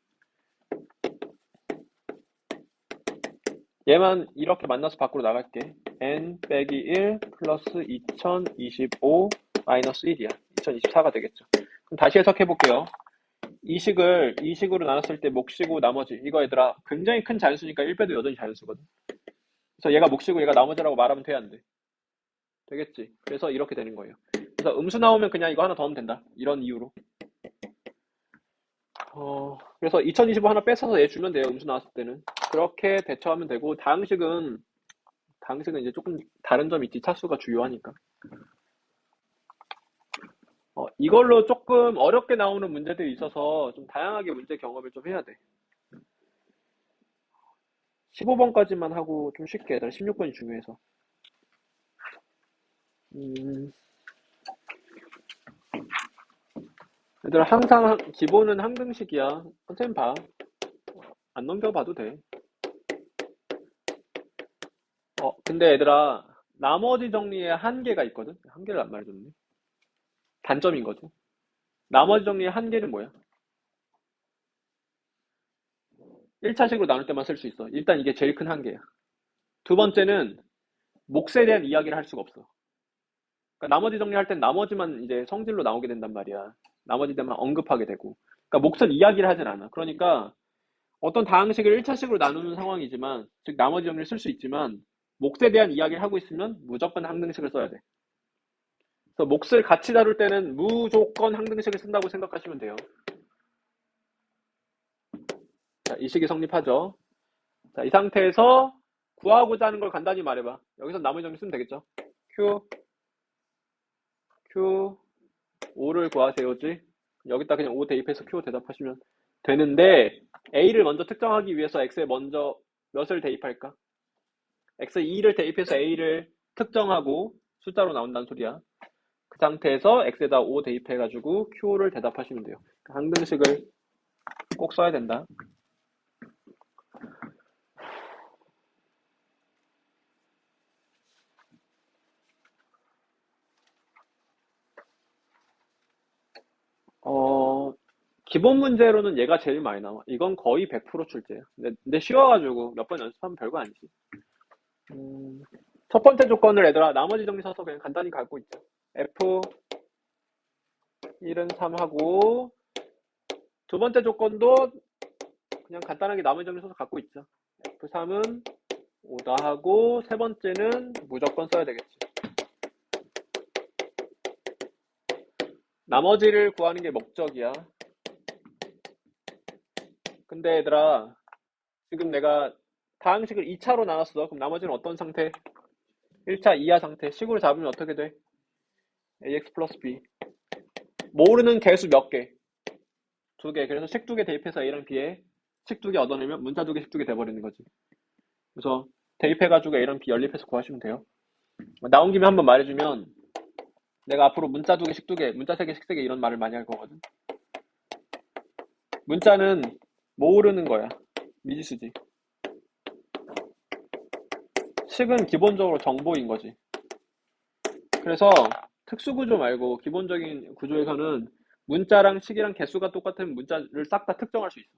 얘만 이렇게 만나서 밖으로 나갈게. n 빼기 1 플러스 2025 마이너스 1이야. 2024가 되겠죠. 그럼 다시 해석해 볼게요. 이 식으로 나눴을 때 몫이고 나머지. 이거 얘들아 굉장히 큰 자연수니까 1 빼도 여전히 자연수거든. 그래서 얘가 몫이고 얘가 나머지라고 말하면 돼, 안 돼? 되겠지. 그래서 이렇게 되는 거예요. 그래서 음수 나오면 그냥 이거 하나 더 하면 된다. 이런 이유로. 그래서 2025 하나 뺏어서 얘 주면 돼요. 음수 나왔을 때는. 그렇게 대처하면 되고, 다항식은 이제 조금 다른 점이 있지. 차수가 주요하니까. 이걸로 조금 어렵게 나오는 문제들이 있어서 좀 다양하게 문제 경험을 좀 해야 돼. 15번까지만 하고 좀 쉽게 얘들아. 16번이 중요해서. 얘들아 항상 기본은 항등식이야. 선생님 봐. 안 넘겨봐도 돼. 근데 얘들아, 나머지 정리에 한계가 있거든? 한계를 안 말해줬네. 단점인 거지. 나머지 정리의 한계는 뭐야? 1차식으로 나눌 때만 쓸 수 있어. 일단 이게 제일 큰 한계야. 두 번째는 몫에 대한 이야기를 할 수가 없어. 그러니까 나머지 정리할 땐 나머지만 이제 성질로 나오게 된단 말이야. 나머지 때만 언급하게 되고. 그러니까 몫을 이야기를 하진 않아. 그러니까 어떤 다항식을 1차식으로 나누는 상황이지만, 즉 나머지 정리를 쓸 수 있지만, 몫에 대한 이야기를 하고 있으면 무조건 항등식을 써야 돼. 그래서 몫을 같이 다룰 때는 무조건 항등식을 쓴다고 생각하시면 돼요. 자, 이 식이 성립하죠. 자, 이 상태에서 구하고자 하는 걸 간단히 말해봐. 여기서 나머지 정리 쓰면 되겠죠. Q, 5를 구하세요지. 여기다 그냥 5 대입해서 Q 대답하시면 되는데 A를 먼저 특정하기 위해서 X에 먼저 몇을 대입할까? X에 2를 대입해서 A를 특정하고 숫자로 나온다는 소리야. 그 상태에서 X에다 5 대입해가지고 Q를 대답하시면 돼요. 항등식을 꼭 써야 된다. 기본 문제로는 얘가 제일 많이 나와. 이건 거의 100% 출제야. 근데 쉬워가지고 몇 번 연습하면 별거 아니지. 첫 번째 조건을 얘들아 나머지 정리 써서 그냥 간단히 갖고 있죠. F1은 3하고 두 번째 조건도 그냥 간단하게 나머지 정리 써서 갖고 있죠. F3은 5다 하고 세 번째는 무조건 써야 되겠지. 나머지를 구하는 게 목적이야. 근데 얘들아 지금 내가 다항식을 2차로 나눴어. 그럼 나머지는 어떤 상태? 1차 이하 상태. 식으로 잡으면 어떻게 돼? ax 플러스 b. 모르는 개수 몇 개? 두 개. 그래서 식 두 개 대입해서 a랑 b에 식 두 개 얻어내면 문자 두 개, 식 두 개 돼버리는 거지. 그래서 대입해가지고 a랑 b 연립해서 구하시면 돼요. 나온 김에 한번 말해주면 내가 앞으로 문자 두 개, 식 두 개, 문자 세 개, 식 세 개 이런 말을 많이 할 거거든. 문자는 모르는 거야. 미지수지. 식은 기본적으로 정보인 거지. 그래서 특수구조 말고 기본적인 구조에서는 문자랑 식이랑 개수가 똑같으면 문자를 싹 다 특정할 수 있어.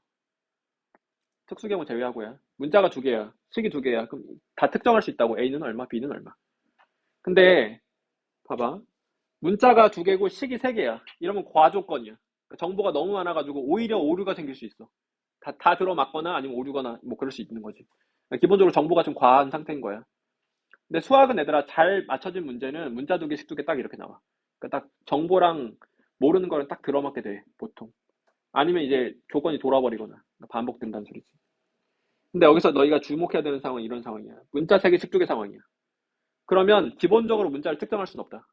특수경우 제외하고야. 문자가 두 개야. 식이 두 개야. 그럼 다 특정할 수 있다고. A는 얼마, B는 얼마. 근데 봐봐. 문자가 두 개고 식이 세 개야. 이러면 과조건이야. 그러니까 정보가 너무 많아가지고 오히려 오류가 생길 수 있어. 다 들어맞거나 아니면 오류거나 뭐 그럴 수 있는 거지. 그러니까 기본적으로 정보가 좀 과한 상태인 거야. 근데 수학은 얘들아 잘 맞춰진 문제는 문자 두 개, 식 두 개 딱 이렇게 나와. 그러니까 딱 정보랑 모르는 거를 딱 들어맞게 돼, 보통. 아니면 이제 조건이 돌아버리거나 반복된다는 소리지. 근데 여기서 너희가 주목해야 되는 상황은 이런 상황이야. 문자 세 개, 식 두 개 상황이야. 그러면 기본적으로 문자를 특정할 수는 없다.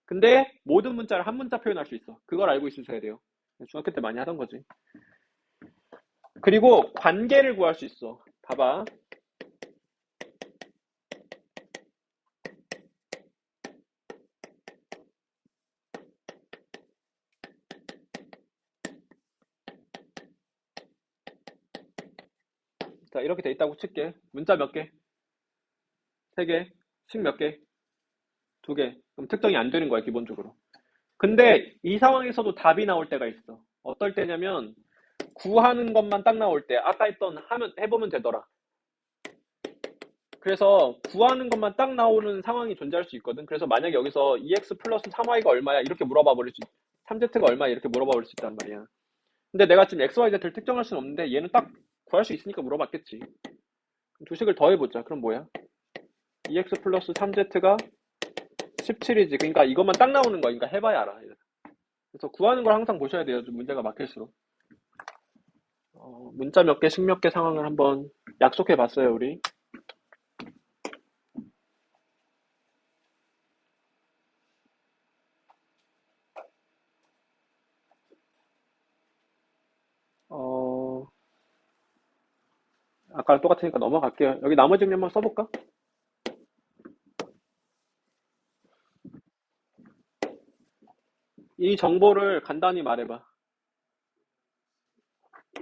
근데 모든 문자를 한 문자 표현할 수 있어. 그걸 알고 있으셔야 돼요. 중학교 때 많이 하던 거지. 그리고 관계를 구할 수 있어. 봐봐. 자, 이렇게 돼 있다고 칠게. 문자 몇 개? 세 개. 식 몇 개? 두 개. 그럼 특정이 안 되는 거야, 기본적으로. 근데 이 상황에서도 답이 나올 때가 있어. 어떨 때냐면 구하는 것만 딱 나올 때 아까 했던 하면 해보면 되더라. 그래서 구하는 것만 딱 나오는 상황이 존재할 수 있거든. 그래서 만약에 여기서 2x 플러스 3y가 얼마야? 이렇게 물어봐 버릴 수 3z가 얼마야? 이렇게 물어봐 버릴 수 있단 말이야. 근데 내가 지금 x, y, z를 특정할 수는 없는데 얘는 딱 구할 수 있으니까 물어봤겠지. 두 식을 더해보자. 그럼 뭐야? 2x 플러스 3z가 17이지. 그러니까 이것만 딱 나오는 거야. 그러니까 해봐야 알아. 그래서 구하는 걸 항상 보셔야 돼요. 좀 문제가 막힐수록. 문자 몇 개, 식 몇 개 상황을 한번 약속해 봤어요, 우리. 어, 아까랑 똑같으니까 넘어갈게요. 여기 나머지 정리 한번 써볼까? 이 정보를 간단히 말해봐.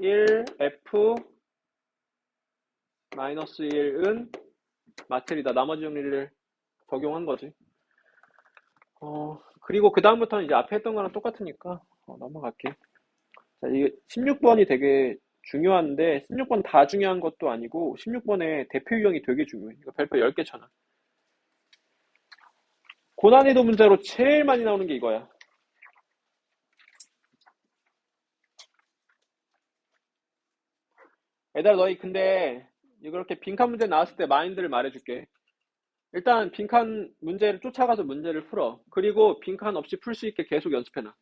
1F 마이너스 1은 마텔이다. 나머지 정리를 적용한 거지. 그리고 그 다음부터는 이제 앞에 했던 거랑 똑같으니까 넘어갈게. 자, 이게 16번이 되게 중요한데 16번 다 중요한 것도 아니고 16번에 대표 유형이 되게 중요해. 이거 별표 10개 쳐놔. 고난이도 문제로 제일 많이 나오는 게 이거야. 얘들아 너희 근데 이렇게 빈칸 문제 나왔을 때 마인드를 말해줄게. 일단 빈칸 문제를 쫓아가서 문제를 풀어. 그리고 빈칸 없이 풀 수 있게 계속 연습해놔.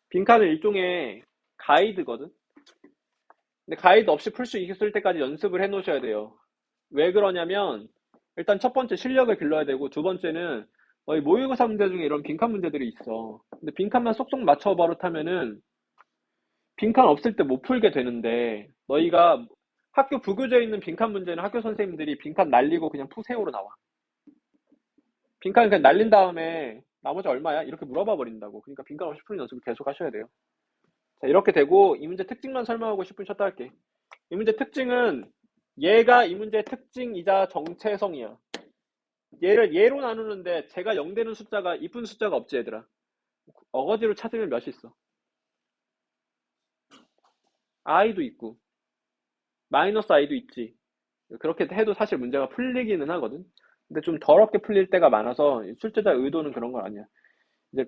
빈칸은 일종의 가이드거든. 근데 가이드 없이 풀 수 있을 때까지 연습을 해 놓으셔야 돼요. 왜 그러냐면 일단 첫 번째 실력을 길러야 되고 두 번째는 너희 모의고사 문제 중에 이런 빈칸 문제들이 있어. 근데 빈칸만 쏙쏙 맞춰 버릇하면은 빈칸 없을 때 못 풀게 되는데 너희가 학교 부교재에 있는 빈칸 문제는 학교 선생님들이 빈칸 날리고 그냥 푸세요로 나와. 빈칸을 그냥 날린 다음에 나머지 얼마야? 이렇게 물어봐 버린다고. 그러니까 빈칸 없이 푸는 연습을 계속 하셔야 돼요. 자, 이렇게 되고 이 문제 특징만 설명하고 10분 쉬었다 할게. 이 문제 특징은 얘가 이 문제의 특징이자 정체성이야. 얘를 얘로 나누는데 제가 0 되는 숫자가 이쁜 숫자가 없지 얘들아. 어거지로 찾으면 몇이 있어? i도 있고 마이너스 i도 있지. 그렇게 해도 사실 문제가 풀리기는 하거든. 근데 좀 더럽게 풀릴 때가 많아서 출제자 의도는 그런 건 아니야. 이제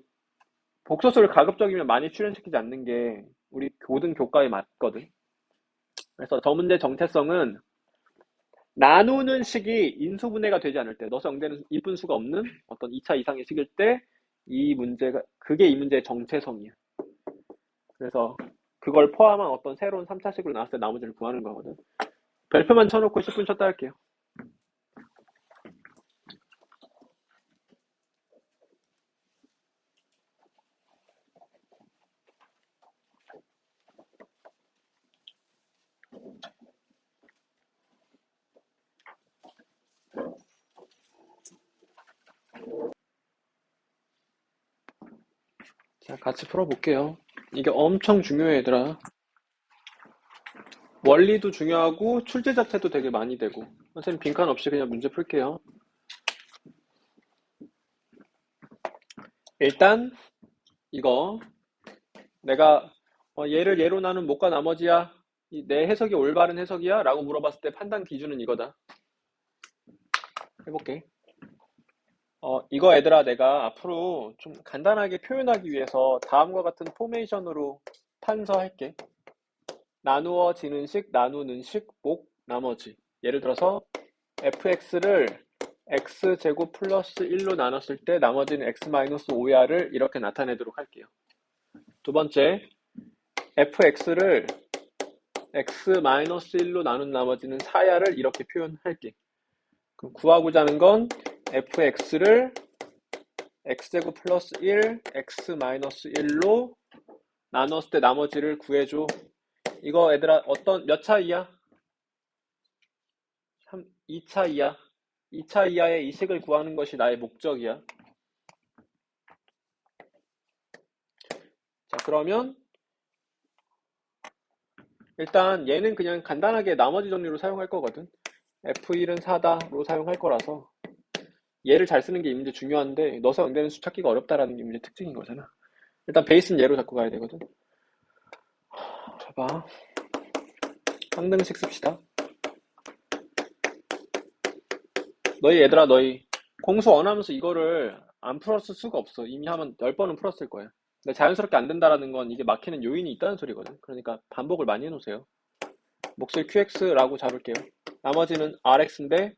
복소수를 가급적이면 많이 출연시키지 않는 게 우리 모든 교과에 맞거든. 그래서 저 문제 정체성은 나누는 식이 인수분해가 되지 않을 때, 넣어서 영되는 이쁜 수가 없는 어떤 2차 이상의 식일 때, 이 문제가, 그게 이 문제의 정체성이야. 그래서 그걸 포함한 어떤 새로운 3차식으로 나왔을 때 나머지를 구하는 거거든. 별표만 쳐놓고 10분 쳤다 할게요. 자, 같이 풀어볼게요. 이게 엄청 중요해, 얘들아. 원리도 중요하고 출제 자체도 되게 많이 되고. 선생님 빈칸 없이 그냥 문제 풀게요. 일단 이거 내가 얘를 얘로 나눈 못과 나머지야, 내 해석이 올바른 해석이야? 라고 물어봤을 때 판단 기준은 이거다. 해볼게. 이거 얘들아, 내가 앞으로 좀 간단하게 표현하기 위해서 다음과 같은 포메이션으로 판서할게. 나누어지는 식, 나누는 식, 목, 나머지. 예를 들어서 fx를 x제곱 플러스 1로 나눴을 때 나머지는 x-5야를 이렇게 나타내도록 할게요. 두 번째, fx를 x-1로 나눈 나머지는 4야를 이렇게 표현할게. 그럼 구하고자 하는 건 fx를 x제곱 플러스 1, x-1로 나눴을 때 나머지를 구해줘. 이거 얘들아 몇 차 이하? 2차 이하. 2차 이하의 이 식을 구하는 것이 나의 목적이야. 자, 그러면 일단 얘는 그냥 간단하게 나머지 정리로 사용할 거거든. f1은 4다로 사용할 거라서 얘를 잘 쓰는 게 이 문제 중요한데 넣어서 응대는 수 찾기가 어렵다라는 게 문제 특징인 거잖아. 일단 베이스는 얘로 잡고 가야 되거든. 봐봐. 항등식 씁시다. 얘들아 너희 공수 원하면서 이거를 안 풀었을 수가 없어. 이미 하면 10번은 풀었을 거야. 근데 자연스럽게 안 된다라는 건 이게 막히는 요인이 있다는 소리거든. 그러니까 반복을 많이 해놓으세요. 몫을 qx라고 잡을게요. 나머지는 rx인데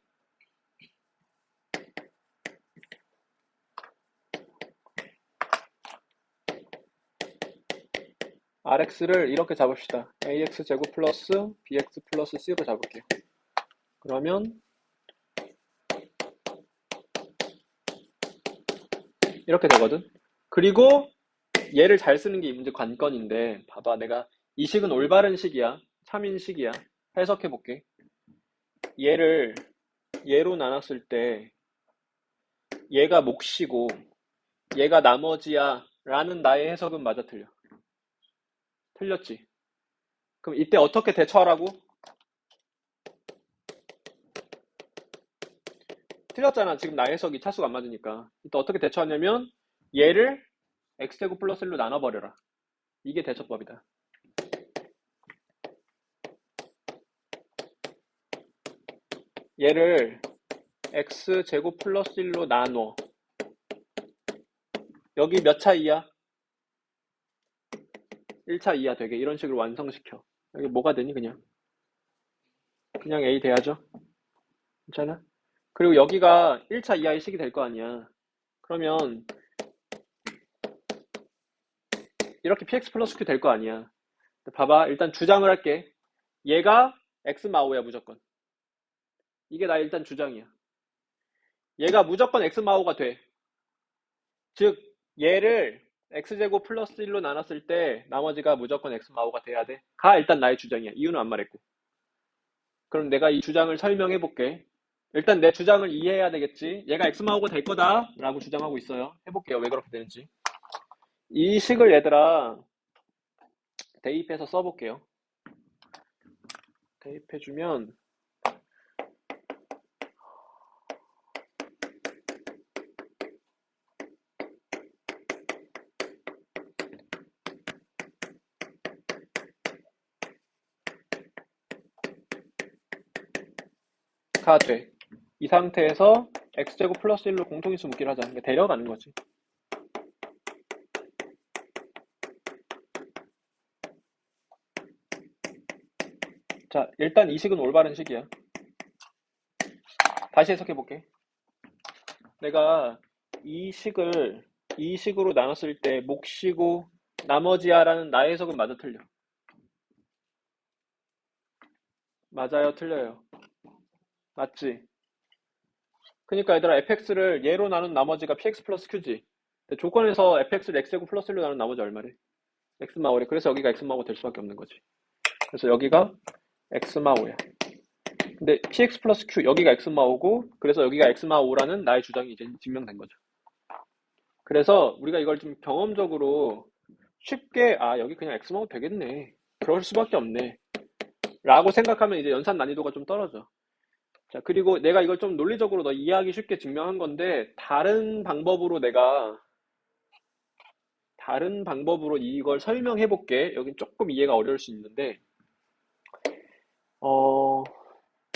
rx를 이렇게 잡읍시다. ax제곱 플러스 bx 플러스 c로 잡을게요. 그러면 이렇게 되거든. 그리고 얘를 잘 쓰는 게 이 문제 관건인데 봐봐, 내가 이 식은 올바른 식이야, 참인 식이야. 해석해 볼게. 얘를 얘로 나눴을 때 얘가 몫이고 얘가 나머지야 라는 나의 해석은 맞아, 틀려? 틀렸지? 그럼 이때 어떻게 대처하라고? 틀렸잖아. 지금 나의 해석이 차수가 안 맞으니까. 이때 어떻게 대처하냐면 얘를 x제곱 플러스 1로 나눠버려라. 이게 대처법이다. 얘를 x제곱 플러스 1로 나눠. 여기 몇 차 이하? 1차 이하 되게 이런 식으로 완성시켜. 여기 뭐가 되니 그냥? 그냥 a 돼야죠. 괜찮아? 그리고 여기가 1차 이하의 식이 될 거 아니야. 그러면 이렇게 px 플러스 q 될 거 아니야. 봐봐, 일단 주장을 할게. 얘가 x마오야 무조건. 이게 나의 일단 주장이야. 얘가 무조건 x마오가 돼. 즉 얘를 x제곱 플러스 1로 나눴을 때 나머지가 무조건 x마오가 돼야 돼. 가 일단 나의 주장이야. 이유는 안 말했고. 그럼 내가 이 주장을 설명해 볼게. 일단 내 주장을 이해해야 되겠지. 얘가 x마오가 될 거다 라고 주장하고 있어요. 해볼게요. 왜 그렇게 되는지. 이 식을 얘들아 대입해서 써볼게요. 대입해주면 가 돼. 이 상태에서 x제곱 플러스 1로 공통인수 묻기를 하자. 그러니까 데려가는 거지. 자, 일단 이 식은 올바른 식이야. 다시 해석해 볼게. 내가 이 식으로 나눴을 때 몫이고 나머지야라는 나의 해석은 맞아, 틀려? 맞아요, 틀려요? 맞지? 그러니까 얘들아 fx를 얘로 나눈 나머지가 px 플러스 q지. 근데 조건에서 fx를 x제곱 플러스 1로 나눈 나머지 얼마래? x마오래. 그래서 여기가 x마오가 될 수밖에 없는 거지. 그래서 여기가 x마오야. 근데 px 플러스 q 여기가 x마오고 그래서 여기가 x마오라는 나의 주장이 이제 증명된 거죠. 그래서 우리가 이걸 좀 경험적으로 쉽게, 아, 여기 그냥 X 먹어도 되겠네. 그럴 수밖에 없네. 라고 생각하면 이제 연산 난이도가 좀 떨어져. 자, 그리고 내가 이걸 좀 논리적으로 더 이해하기 쉽게 증명한 건데, 다른 방법으로 이걸 설명해 볼게. 여긴 조금 이해가 어려울 수 있는데, 어,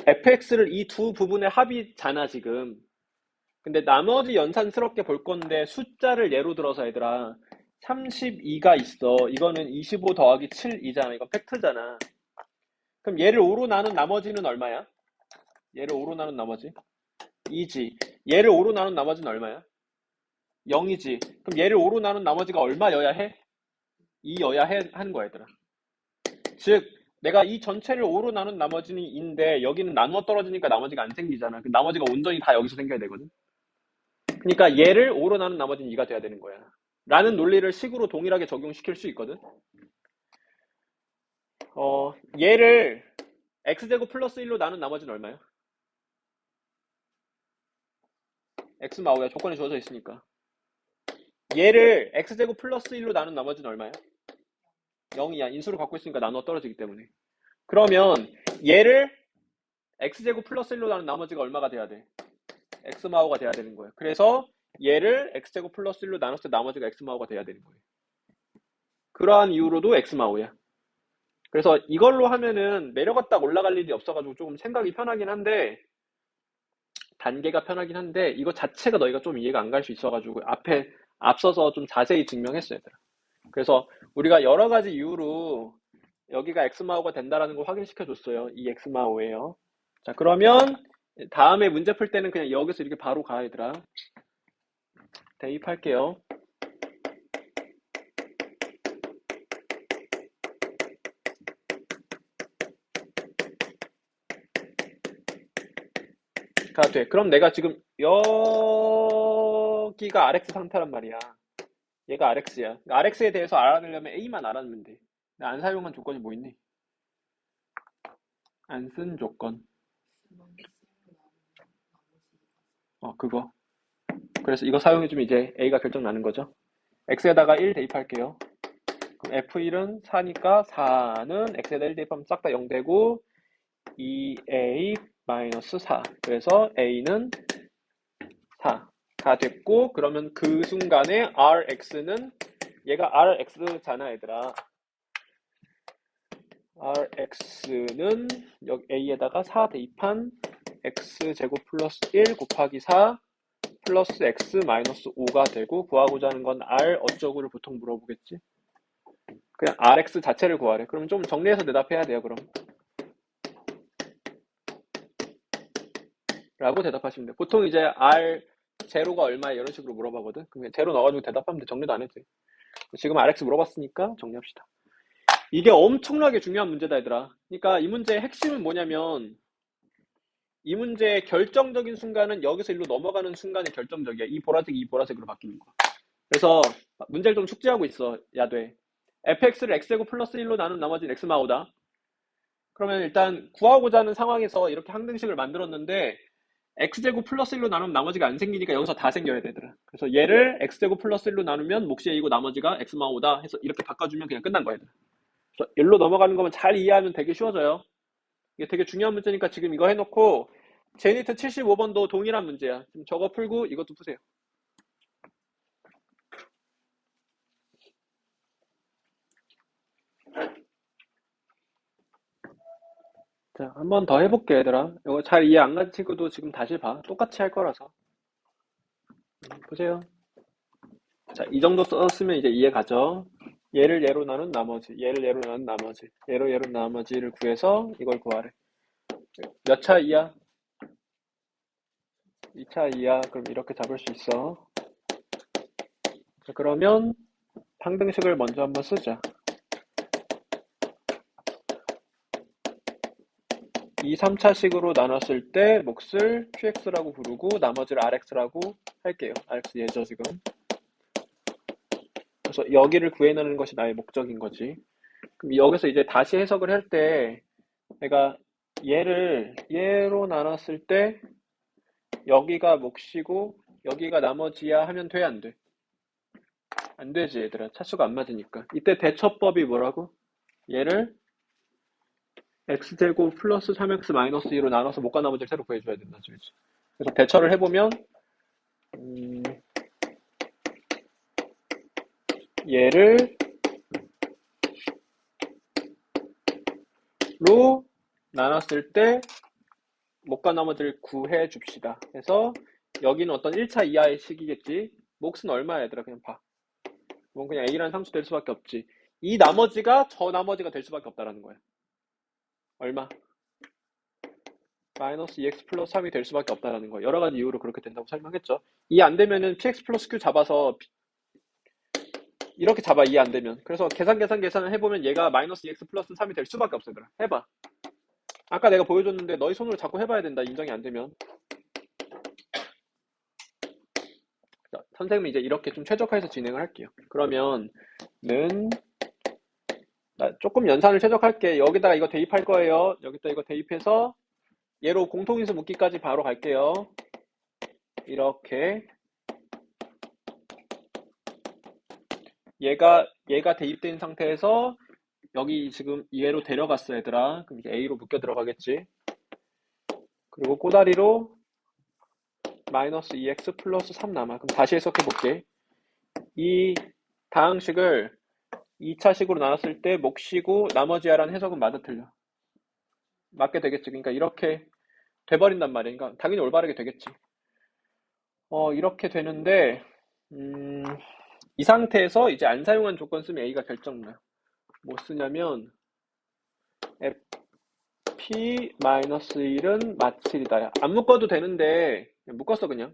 fx를 이 두 부분의 합이잖아, 지금. 근데 나머지 연산스럽게 볼 건데, 숫자를 예로 들어서 얘들아, 32가 있어. 이거는 25 더하기 7이잖아. 이건 팩트잖아. 그럼 얘를 5로 나눈 나머지는 얼마야? 얘를 5로 나눈 나머지? 2지. 얘를 5로 나눈 나머지는 얼마야? 0이지. 그럼 얘를 5로 나눈 나머지가 얼마여야 해? 2여야 하는 거야, 얘들아. 즉, 내가 이 전체를 5로 나눈 나머지는 2인데, 여기는 나누어 떨어지니까 나머지가 안 생기잖아. 그 나머지가 온전히 다 여기서 생겨야 되거든. 그러니까 얘를 5로 나눈 나머지는 2가 돼야 되는 거야. 라는 논리를 식으로 동일하게 적용시킬 수 있거든. 얘를 x제곱 플러스 1로 나눈 나머지는 얼마야? x마오야. 조건이 주어져 있으니까. 얘를 x제곱 플러스 1로 나눈 나머지는 얼마야? 0이야. 인수를 갖고 있으니까 나누어 떨어지기 때문에. 그러면 얘를 x제곱 플러스 1로 나눈 나머지가 얼마가 돼야 돼? x마오가 돼야 되는 거예요. 그래서 얘를 x제곱 플러스 1로 나눴을 때 나머지가 x마오가 돼야 되는 거예요. 그러한 이유로도 x마오야. 그래서 이걸로 하면은 내려갔다 올라갈 일이 없어가지고 조금 생각이 편하긴 한데, 단계가 편하긴 한데, 이거 자체가 너희가 좀 이해가 안 갈 수 있어가지고 앞서서 좀 자세히 증명했어요, 얘들아. 그래서 우리가 여러 가지 이유로 여기가 x마오가 된다라는 걸 확인시켜 줬어요. 이 x마오예요. 자, 그러면 다음에 문제 풀 때는 그냥 여기서 이렇게 바로 가, 얘들아. 대입할게요. 가 돼. 그럼 내가 지금 여기가 RX 상태란 말이야. 얘가 RX야. RX에 대해서 알아내려면 A만 알아내면 돼. 안 사용한 조건이 뭐 있니? 안 쓴 조건. 그거. 그래서 이거 사용해주면 이제 A가 결정 나는 거죠. X에다가 1 대입할게요. 그럼 F1은 4니까 4는 X에다 1 대입하면 싹 다 0 되고 2A-4. 그래서 A는 4가 됐고, 그러면 그 순간에 RX는 얘가 RX잖아, 얘들아. RX는 여기 A에다가 4 대입한 X제곱 플러스 1 곱하기 4 플러스 X 마이너스 5가 되고, 구하고자 하는 건 R 어쩌고를 보통 물어보겠지? 그냥 RX 자체를 구하래. 그럼 좀 정리해서 대답해야 돼요, 그럼. 라고 대답하시면 돼요. 보통 이제 R 제로가 얼마야 이런 식으로 물어보거든. 그럼 제로 넣어가지고 대답하면 돼. 정리도 안 해도 돼. 지금 RX 물어봤으니까 정리합시다. 이게 엄청나게 중요한 문제다, 얘들아. 그러니까 이 문제의 핵심은 뭐냐면, 이 문제의 결정적인 순간은 여기서 일로 넘어가는 순간이 결정적이야. 이 보라색이 이 보라색으로 바뀌는 거야. 그래서 문제를 좀 숙지하고 있어, 야돼. fx를 x제곱 플러스 1로 나눈 나머지는 x마오다. 그러면 일단 구하고자 하는 상황에서 이렇게 항등식을 만들었는데, x제곱 플러스 1로 나누면 나머지가 안 생기니까 여기서 다 생겨야 되더라. 그래서 얘를 x제곱 플러스 1로 나누면 몫이 a고 나머지가 x마오다 해서 이렇게 바꿔주면 그냥 끝난 거야. 그래서 일로 넘어가는 거면 잘 이해하면 되게 쉬워져요. 이게 되게 중요한 문제니까 지금 이거 해놓고, 제니트 75번도 동일한 문제야. 지금 저거 풀고 이것도 푸세요. 자, 한 번 더 해볼게, 얘들아. 이거 잘 이해 안 간 친구도 지금 다시 봐. 똑같이 할 거라서. 보세요. 자, 이 정도 썼으면 이제 이해 가죠. 얘를 얘로 나눈 나머지, 얘를 얘로 나눈 나머지, 얘로 얘로 나머지를 구해서 이걸 구하래. 몇 차 이하? 2차 이하. 그럼 이렇게 잡을 수 있어. 자, 그러면 항등식을 먼저 한번 쓰자. 2, 3차식으로 나눴을 때 몫을 QX라고 부르고 나머지를 RX라고 할게요. RX 얘죠, 지금. 그래서 여기를 구해내는 것이 나의 목적인 거지. 그럼 여기서 이제 다시 해석을 할 때 내가 얘를 얘로 나눴을 때 여기가 몫이고 여기가 나머지야 하면 돼, 안 돼? 안 되지, 얘들아. 차수가 안 맞으니까. 이때 대처법이 뭐라고? 얘를 x제곱 플러스 3x 마이너스 2로 나눠서 못과 나머지를 새로 구해줘야 된다. 그렇지? 그래서 대처를 해보면 음, 얘를 로 나눴을 때 못과 나머지를 구해 줍시다. 그래서 여기는 어떤 1차 이하의 식이겠지. 몫은 얼마야 얘들아? 그냥 봐. 그건 그냥 a라는 상수 될 수밖에 없지. 이 나머지가 저 나머지가 될 수밖에 없다라는 거야. 얼마? 마이너스 2x 플러스 3이 될 수밖에 없다라는 거야. 여러 가지 이유로 그렇게 된다고 설명했죠. 이 안 되면은 px 플러스 q 잡아서 이렇게 잡아. 이 안 되면. 그래서 계산을 해보면 얘가 마이너스 2x 플러스 3이 될 수밖에 없어. 얘들아. 해봐. 아까 내가 보여줬는데 너희 손으로 자꾸 해봐야 된다. 인정이 안 되면. 자, 선생님이 이제 이렇게 좀 최적화해서 진행을 할게요. 그러면은 조금 연산을 최적할게. 여기다가 이거 대입할 거예요. 여기다 이거 대입해서 얘로 공통인수 묻기까지 바로 갈게요. 이렇게 얘가 대입된 상태에서 여기 지금 얘로 데려갔어 얘들아. 그럼 이제 A로 묶여 들어가겠지. 그리고 꼬다리로 마이너스 2x 플러스 3 남아. 그럼 다시 해석해 볼게. 이 다항식을 2차식으로 나눴을 때 몫이고 나머지야라는 해석은 맞아 틀려? 맞게 되겠지. 그러니까 이렇게 돼버린단 말이야. 그러니까 당연히 올바르게 되겠지. 이렇게 되는데 이 상태에서 이제 안 사용한 조건 쓰면 A가 결정나. 뭐 쓰냐면 P-1은 마칠이다. 안 묶어도 되는데 그냥 묶었어 그냥.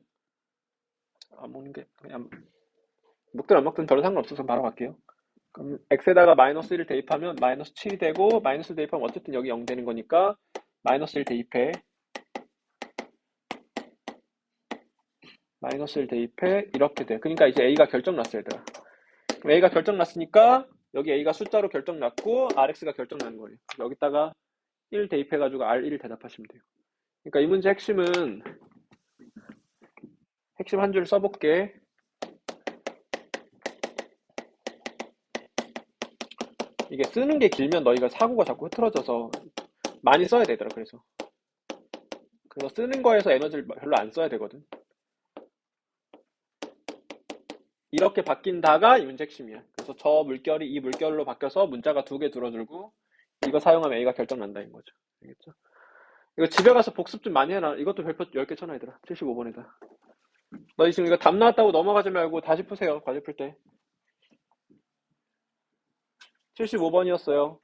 안 묶는 게 그냥 묶든 안 묶든 별로 상관없어서 바로 갈게요. 그럼 x에다가 마이너스 1을 대입하면 마이너스 7이 되고 마이너스 대입하면 어쨌든 여기 0 되는 거니까 마이너스 1 대입해. 마이너스 1 대입해. 이렇게 돼. 그러니까 이제 A가 결정났어 얘들아. 그럼 A가 결정났으니까 여기 A가 숫자로 결정났고 RX가 결정난 거예요. 여기다가 1 대입해가지고 R1을 대답하시면 돼요. 그러니까 이 문제 핵심 한 줄 써볼게. 이게 쓰는 게 길면 너희가 사고가 자꾸 흐트러져서 많이 써야 되더라. 그래서 쓰는 거에서 에너지를 별로 안 써야 되거든. 이렇게 바뀐다가 이 문제 핵심이야. 그래서 저 물결이 이 물결로 바뀌어서 문자가 2개 줄어들고 이거 사용하면 A가 결정난다는 거죠. 알겠죠? 이거 집에 가서 복습 좀 많이 해라. 이것도 별표 10개 쳐놔 얘들아. 75번에다. 너희 지금 이거 답 나왔다고 넘어가지 말고 다시 푸세요. 과제 풀 때. 75번이었어요.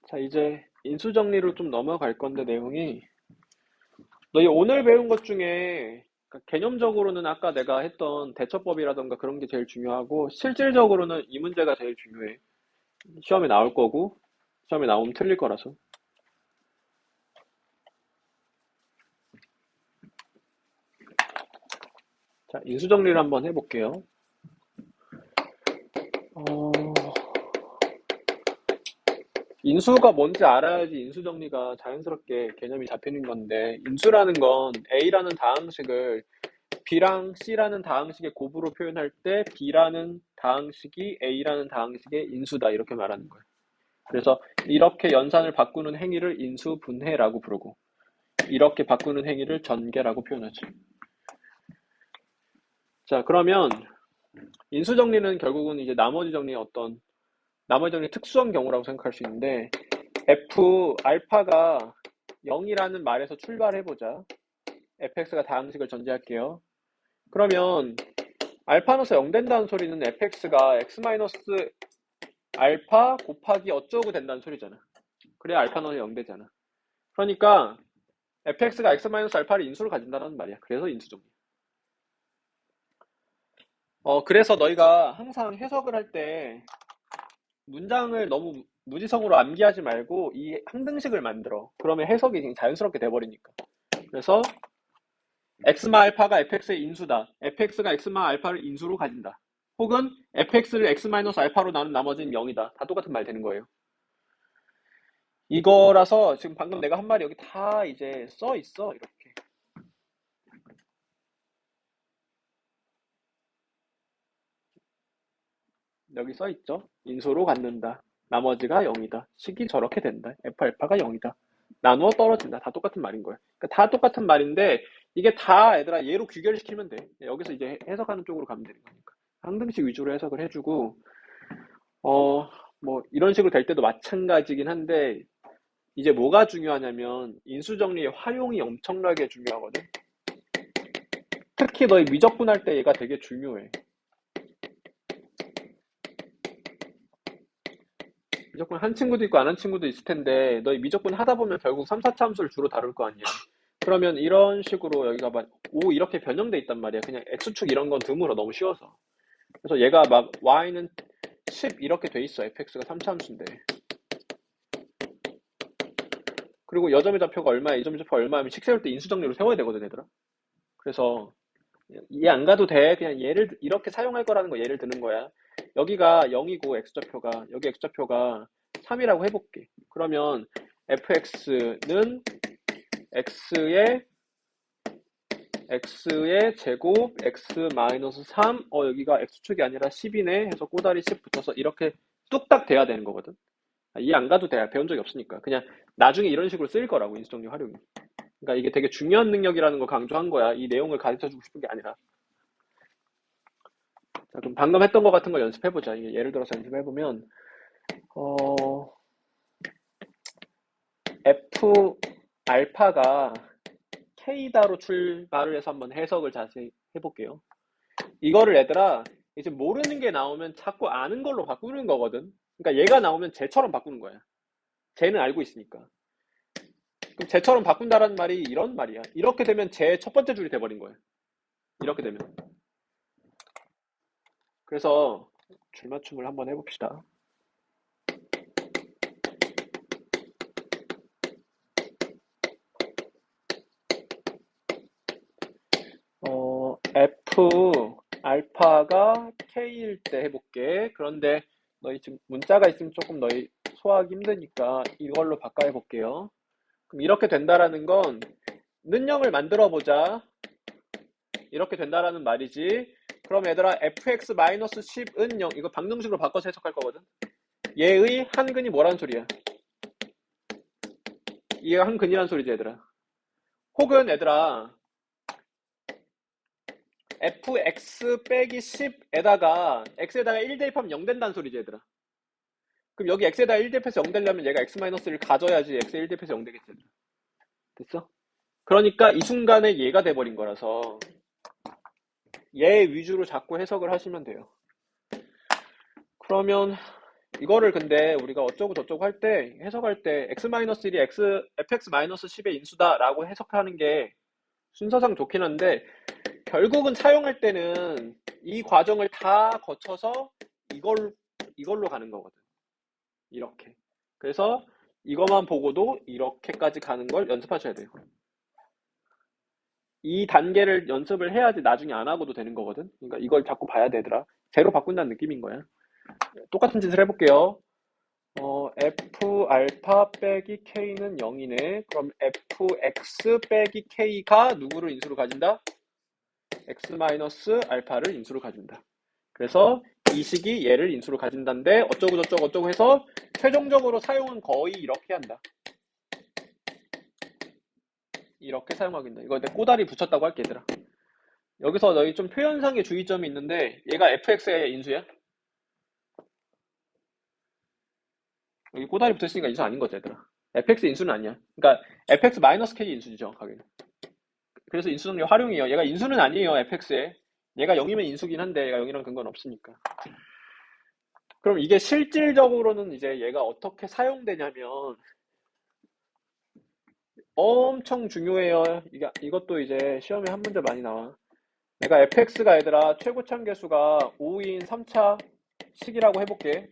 자, 이제 인수정리로 좀 넘어갈 건데 내용이 너희 오늘 배운 것 중에 그러니까 개념적으로는 아까 내가 했던 대처법이라던가 그런 게 제일 중요하고 실질적으로는 이 문제가 제일 중요해. 시험에 나올 거고 시험에 나오면 틀릴 거라서. 자, 인수정리를 한번 해볼게요. 인수가 뭔지 알아야지 인수정리가 자연스럽게 개념이 잡히는 건데 인수라는 건 A라는 다항식을 B랑 C라는 다항식의 곱으로 표현할 때 B라는 다항식이 A라는 다항식의 인수다 이렇게 말하는 거예요. 그래서 이렇게 연산을 바꾸는 행위를 인수분해라고 부르고 이렇게 바꾸는 행위를 전개라고 표현하죠. 자, 그러면 인수정리는 결국은 이제 나머지 정리의 특수한 경우라고 생각할 수 있는데 F 알파가 0이라는 말에서 출발해보자. fx가 다항식을 전제할게요. 그러면 알파너서 0 된다는 소리는 fx가 x 마이너스 알파 곱하기 어쩌고 된다는 소리잖아. 그래야 알파너는 0 되잖아. 그러니까 fx가 x 마이너스 알파를 인수로 가진다는 말이야. 그래서 인수정리. 그래서 너희가 항상 해석을 할 때 문장을 너무 무지성으로 암기하지 말고 이 항등식을 만들어. 그러면 해석이 그냥 자연스럽게 돼버리니까. 그래서 x마 알파가 fx의 인수다. fx가 x마 알파를 인수로 가진다. 혹은 fx를 x 마이너스 알파로 나눈 나머지는 0이다. 다 똑같은 말 되는 거예요. 이거라서 지금 방금 내가 한 말이 여기 다 이제 써 있어. 이렇게. 여기 써 있죠. 인수로 갖는다. 나머지가 0이다. 식이 저렇게 된다. F 알파가 0이다. 나누어 떨어진다. 다 똑같은 말인 거야. 그러니까 다 똑같은 말인데 이게 다 얘들아 얘로 귀결시키면 돼. 여기서 이제 해석하는 쪽으로 가면 되는 거니까. 항등식 위주로 해석을 해주고 뭐 이런 식으로 될 때도 마찬가지긴 한데 이제 뭐가 중요하냐면 인수정리의 활용이 엄청나게 중요하거든. 특히 너희 미적분할 때 얘가 되게 중요해. 미적분 한 친구도 있고 안 한 친구도 있을 텐데 너희 미적분 하다 보면 결국 3, 4차 함수를 주로 다룰 거 아니야. 그러면 이런 식으로 여기가 막 O 이렇게 변형돼 있단 말이야. 그냥 X축 이런 건 드물어. 너무 쉬워서. 그래서 얘가 막 Y는 10 이렇게 돼 있어. fx가 3차 함수인데. 그리고 여점의 좌표가 얼마야, 이점의 좌표가 얼마야 하면 식 세울 때 인수정리로 세워야 되거든, 얘들아. 그래서 이해 안 가도 돼. 그냥 얘를 이렇게 사용할 거라는 거 예를 드는 거야. 여기가 0이고 x좌표가 여기 x좌표가 3이라고 해볼게. 그러면 fx는 x의 제곱 x 마이너스 3 여기가 x축이 아니라 10이네 해서 꼬다리 10 붙여서 이렇게 뚝딱 돼야 되는 거거든. 이해 안 가도 돼. 배운 적이 없으니까. 그냥 나중에 이런 식으로 쓰일 거라고 인수정리 활용이. 그러니까 이게 되게 중요한 능력이라는 걸 강조한 거야. 이 내용을 가르쳐주고 싶은 게 아니라. 자, 그럼 방금 했던 것 같은 걸 연습해보자. 예를 들어서 연습해보면, 어, F 알파가 K다로 출발을 해서 한번 해석을 자세히 해볼게요. 이거를 얘들아, 이제 모르는 게 나오면 자꾸 아는 걸로 바꾸는 거거든. 그러니까 얘가 나오면 쟤처럼 바꾸는 거야. 쟤는 알고 있으니까. 그럼 쟤처럼 바꾼다라는 말이 이런 말이야. 이렇게 되면 쟤 첫 번째 줄이 돼버린 거야. 이렇게 되면. 그래서 줄맞춤을 한번 해봅시다. F 알파가 K일 때 해볼게. 그런데 너희 지금 문자가 있으면 조금 너희 소화하기 힘드니까 이걸로 바꿔 해볼게요. 그럼 이렇게 된다라는 건 는형을 만들어 보자. 이렇게 된다라는 말이지. 그럼 얘들아 fx-10은 0 이거 방정식으로 바꿔서 해석할 거거든. 얘의 한근이 뭐란 소리야? 얘가 한근이란 소리지 얘들아. 혹은 얘들아 fx 빼기 10에다가 x에다가 1 대입하면 0 된다는 소리지 얘들아. 그럼 여기 x에다가 1 대입해서 0 되려면 얘가 x-1을 가져야지 x에 1 대입해서 0 되겠지 얘들아. 됐어? 그러니까 이 순간에 얘가 돼버린 거라서 얘 위주로 자꾸 해석을 하시면 돼요. 그러면 이거를 근데 우리가 어쩌고 저쩌고 할 때 해석할 때 x-1이 fx-10의 인수다 라고 해석하는 게 순서상 좋긴 한데 결국은 사용할 때는 이 과정을 다 거쳐서 이걸로 가는 거거든. 이렇게. 그래서 이것만 보고도 이렇게까지 가는 걸 연습하셔야 돼요. 이 단계를 연습을 해야지 나중에 안 하고도 되는 거거든. 그러니까 이걸 자꾸 봐야 되더라. 제로 바꾼다는 느낌인 거야. 똑같은 짓을 해볼게요. f 알파 빼기 k는 0이네. 그럼 fx 빼기 k가 누구를 인수로 가진다? x 마이너스 알파를 인수로 가진다. 그래서 이 식이 얘를 인수로 가진다인데 어쩌고 저쩌고 어쩌고 해서 최종적으로 사용은 거의 이렇게 한다. 이렇게 사용하겠다. 이거 내 꼬다리 붙였다고 할게 얘들아. 여기서 너희 좀 표현상의 주의점이 있는데 얘가 fx의 인수야? 여기 꼬다리 붙어있으니까 인수 아닌 거지 얘들아. fx 인수는 아니야. 그러니까 fx-k 인수지 정확하게. 그래서 인수정리 활용이에요. 얘가 인수는 아니에요 fx에. 얘가 0이면 인수긴 한데 얘가 0이랑 근거는 없으니까. 그럼 이게 실질적으로는 이제 얘가 어떻게 사용되냐면 엄청 중요해요. 이것도 이제 시험에 한 문제 많이 나와. 내가 fx가 얘들아 최고참 계수가 5인 3차 식이라고 해볼게.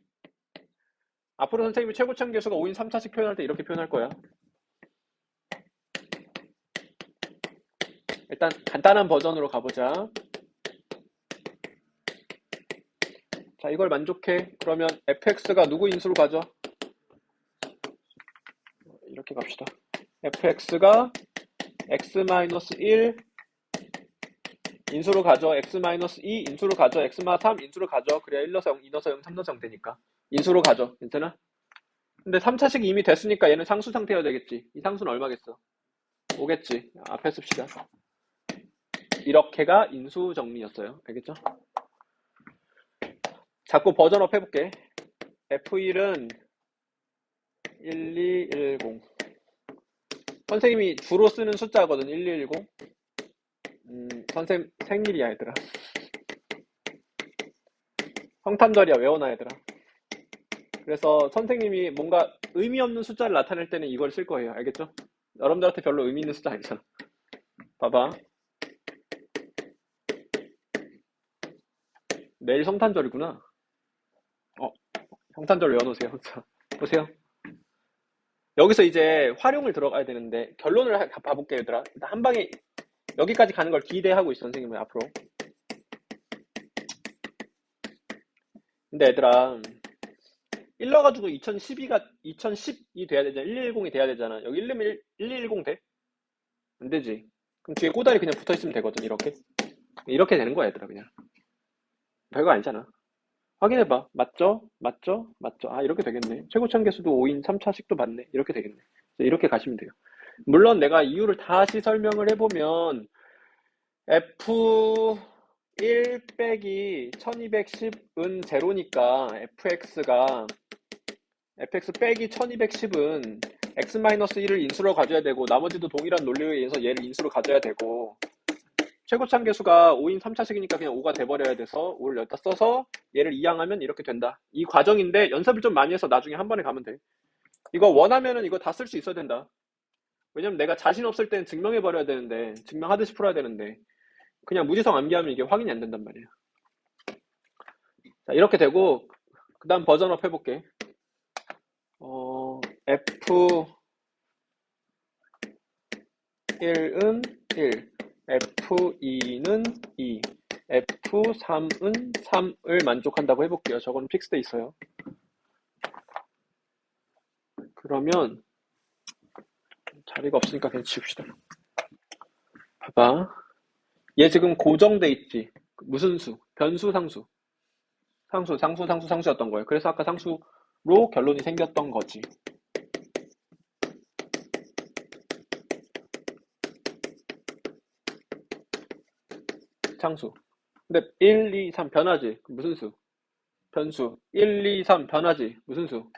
앞으로 선생님이 최고참 계수가 5인 3차식 표현할 때 이렇게 표현할 거야. 일단 간단한 버전으로 가보자. 자, 이걸 만족해. 그러면 fx가 누구 인수로 가죠? 해봅시다. fx가 x-1 인수로 가져, x-2 인수로 가져, x-3 인수로 가져. 그래야 1 넣어서 0, 2 넣어서 0, 3 넣어서 0 되니까. 인수로 가져. 괜찮아? 근데 3차식이 이미 됐으니까 얘는 상수 상태여야 되겠지. 이 상수는 얼마겠어? 5겠지. 앞에 씁시다. 이렇게가 인수 정리였어요. 알겠죠? 자꾸 버전업 해볼게. F1은 1210. 선생님이 주로 쓰는 숫자거든. 1210. 선생님 생일이야 얘들아. 성탄절이야. 외워놔 얘들아. 그래서 선생님이 뭔가 의미 없는 숫자를 나타낼 때는 이걸 쓸 거예요. 알겠죠? 여러분들한테 별로 의미 있는 숫자 아니잖아. 봐봐. 내일 성탄절이구나. 성탄절 외워놓으세요. 자, 보세요. 여기서 이제 활용을 들어가야 되는데 결론을 봐볼게요 얘들아. 일단 한 방에 여기까지 가는 걸 기대하고 있어 선생님은 앞으로. 근데 얘들아 1 넣어가지고 2010이 돼야 되잖아. 1210이 돼야 되잖아. 여기 1210 돼? 안 되지. 그럼 뒤에 꼬다리 그냥 붙어있으면 되거든. 이렇게 되는 거야 얘들아. 그냥 별거 아니잖아. 확인해봐. 맞죠? 맞죠? 맞죠? 아 이렇게 되겠네. 최고차계수도 5인 3차식도 맞네. 이렇게 되겠네. 이렇게 가시면 돼요. 물론 내가 이유를 다시 설명을 해보면 F1 빼기 1210은 제로니까 fx 빼기 1210은 x-1을 인수로 가져야 되고 나머지도 동일한 논리에 의해서 얘를 인수로 가져야 되고 최고차계수가 5인 3차식이니까 그냥 5가 돼버려야 돼서 5를 여기다 써서 얘를 이항하면 이렇게 된다. 이 과정인데 연습을 좀 많이 해서 나중에 한 번에 가면 돼. 이거 원하면은 이거 다 쓸 수 있어야 된다. 왜냐면 내가 자신 없을 땐 증명해버려야 되는데 증명하듯이 풀어야 되는데 그냥 무지성 암기하면 이게 확인이 안 된단 말이야. 자 이렇게 되고 그 다음 버전업 해볼게. F1은 1, F2는 2, F3은 3을 만족한다고 해볼게요. 저건 픽스돼 있어요. 그러면 자리가 없으니까 그냥 지웁시다. 봐봐. 얘 지금 고정돼 있지. 무슨 수? 변수, 상수. 상수였던 거예요. 그래서 아까 상수로 결론이 생겼던 거지. 상수. 근데 1, 2, 3 변하지. 무슨 수? 변수. 1, 2, 3 변하지. 무슨 수?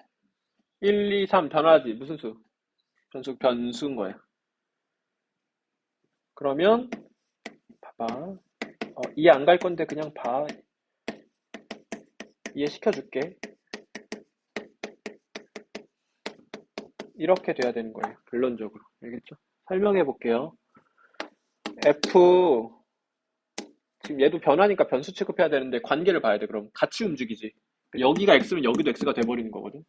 1, 2, 3 변하지. 무슨 수? 변수인 거야. 그러면 봐봐. 이해 안 갈 건데 그냥 봐. 이해 시켜줄게. 이렇게 돼야 되는 거예요. 결론적으로. 알겠죠? 설명해 볼게요. F 지금 얘도 변하니까 변수 취급해야 되는데 관계를 봐야 돼. 그럼 같이 움직이지. 여기가 x면 여기도 x가 돼버리는 거거든.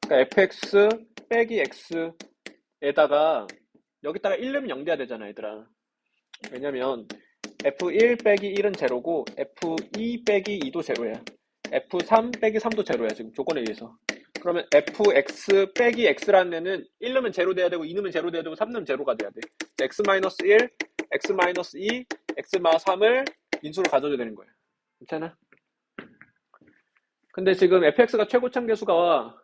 그러니까 fx 빼기 x에다가 여기다가 1 넣으면 0 돼야 되잖아 얘들아. 왜냐면 f1 빼기 1은 제로고 f2 빼기 2도 제로야. f3 빼기 3도 제로야 지금 조건에 의해서. 그러면 fx 빼기 x라는 애는 1 넣으면 제로 돼야 되고 2 넣으면 제로 돼야 되고 3 넣으면 제로가 돼야 돼. x-1, x-2, x-3을 인수로 가져줘야 되는 거예요. 괜찮아? 근데 지금 fx가 최고참계수가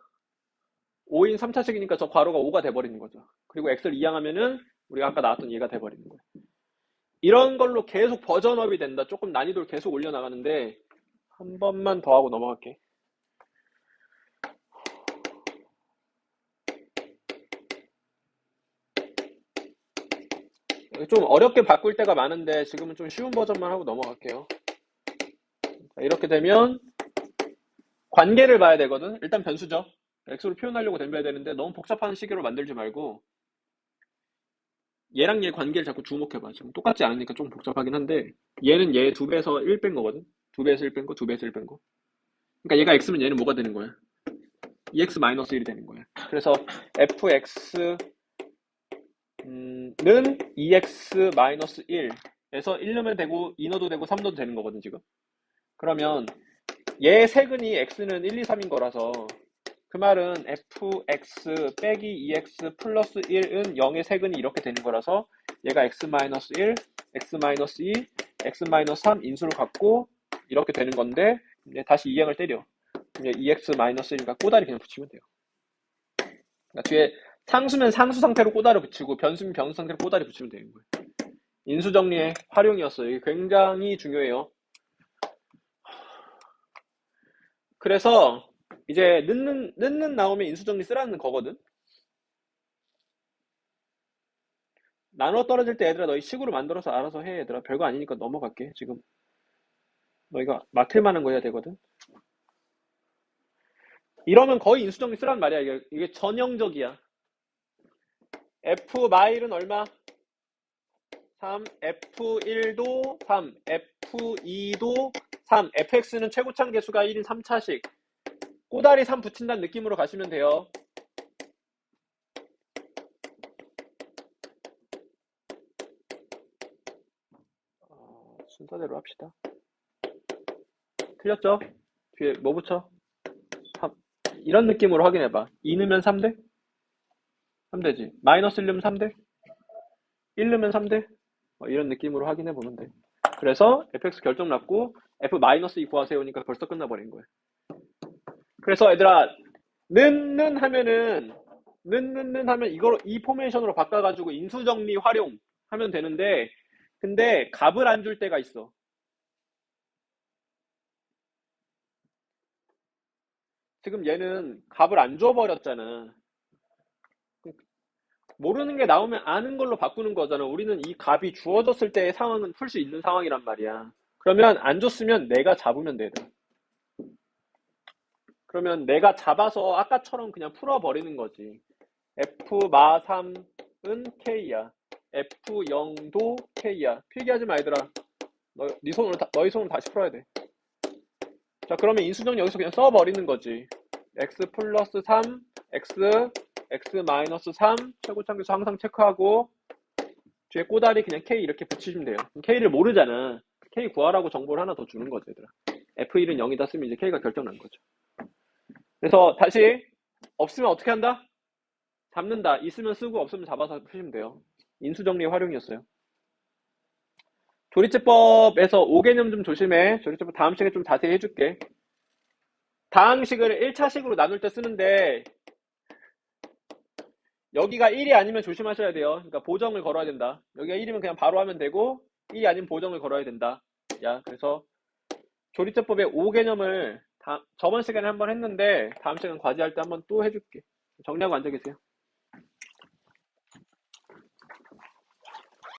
5인 3차식이니까 저 괄호가 5가 돼버리는 거죠. 그리고 x를 이항하면은 우리가 아까 나왔던 얘가 돼버리는 거예요. 이런 걸로 계속 버전업이 된다. 조금 난이도를 계속 올려나가는데 한 번만 더 하고 넘어갈게. 좀 어렵게 바꿀 때가 많은데 지금은 좀 쉬운 버전만 하고 넘어갈게요. 자, 이렇게 되면 관계를 봐야 되거든. 일단 변수죠. x로 표현하려고 덤벼야 되는데 너무 복잡한 식으로 만들지 말고 얘랑 얘 관계를 자꾸 주목해봐. 지금 똑같지 않으니까 좀 복잡하긴 한데 얘는 얘 2배에서 1 뺀 거거든. 2배에서 1 뺀 거, 2배에서 1 뺀 거. 그러니까 얘가 x면 얘는 뭐가 되는 거야? 2x-1이 되는 거야. 그래서 fx는 2x-1에서 1 넣으면 되고 2 넣어도 되고 3 넣어도 되는 거거든 지금. 그러면 얘 세근이 x는 1, 2, 3인 거라서 그 말은 fx 빼기 2x 플러스 1은 0의 세근이 이렇게 되는 거라서 얘가 x-1, x-2, x-3 인수를 갖고 이렇게 되는 건데 이제 다시 이항을 때려. 이제 2x-1이니까 꼬다리 그냥 붙이면 돼요. 그러니까 뒤에 상수면 상수 상태로 꼬다리 붙이고 변수면 변수 상태로 꼬다리 붙이면 되는 거예요. 인수 정리의 활용이었어요. 이게 굉장히 중요해요. 그래서 이제 넣는 나오면 인수 정리 쓰라는 거거든. 나눠 떨어질 때 얘들아 너희 식으로 만들어서 알아서 해. 얘들아 별거 아니니까 넘어갈게. 지금 너희가 맡을 만한 거 해야 되거든. 이러면 거의 인수 정리 쓰란 말이야. 이게 전형적이야. f 마일은 얼마? 3, f1도 3, f2도 3, fx는 최고참 계수가 1인 3차식. 꼬다리 3 붙인다는 느낌으로 가시면 돼요. 순서대로 합시다. 틀렸죠? 뒤에 뭐 붙여? 3. 이런 느낌으로 확인해봐. 2 넣으면 3대? 3대지. 마이너스 1 넣으면 3대? 1 넣으면 3대? 이런 느낌으로 확인해보면 돼. 그래서 fx 결정 났고 f-2 구하세요니까 벌써 끝나버린 거예요. 그래서 얘들아 는 하면은 하면 이걸 이 포메이션으로 바꿔가지고 인수정리 활용하면 되는데 근데 값을 안 줄 때가 있어. 지금 얘는 값을 안 줘버렸잖아. 모르는 게 나오면 아는 걸로 바꾸는 거잖아. 우리는 이 값이 주어졌을 때의 상황은 풀 수 있는 상황이란 말이야. 그러면 안 줬으면 내가 잡으면 돼. 그러면 내가 잡아서 아까처럼 그냥 풀어버리는 거지. f-3은 k야. f0도 k야. 필기하지 마 얘들아. 너희 손으로 다시 풀어야 돼. 자 그러면 인수정리 여기서 그냥 써버리는 거지. x 플러스 3, x 마이너스 3 최고참계수 항상 체크하고 뒤에 꼬다리 그냥 k 이렇게 붙이시면 돼요. k를 모르잖아. k 구하라고 정보를 하나 더 주는 거죠 얘들아. f1은 0이다 쓰면 이제 k가 결정난 거죠. 그래서 다시 없으면 어떻게 한다? 잡는다. 있으면 쓰고 없으면 잡아서 푸시면 돼요. 인수정리의 활용이었어요. 조리제법에서 5개념 좀 조심해. 조리제법 다음 시간에 좀 자세히 해줄게. 다항식을 1차식으로 나눌 때 쓰는데 여기가 1이 아니면 조심하셔야 돼요. 그러니까 보정을 걸어야 된다. 여기가 1이면 그냥 바로 하면 되고 1이 아니면 보정을 걸어야 된다. 야, 그래서 조리제법의 5개념을 저번 시간에 한번 했는데 다음 시간 과제할 때 한번 또 해줄게. 정리하고 앉아 계세요.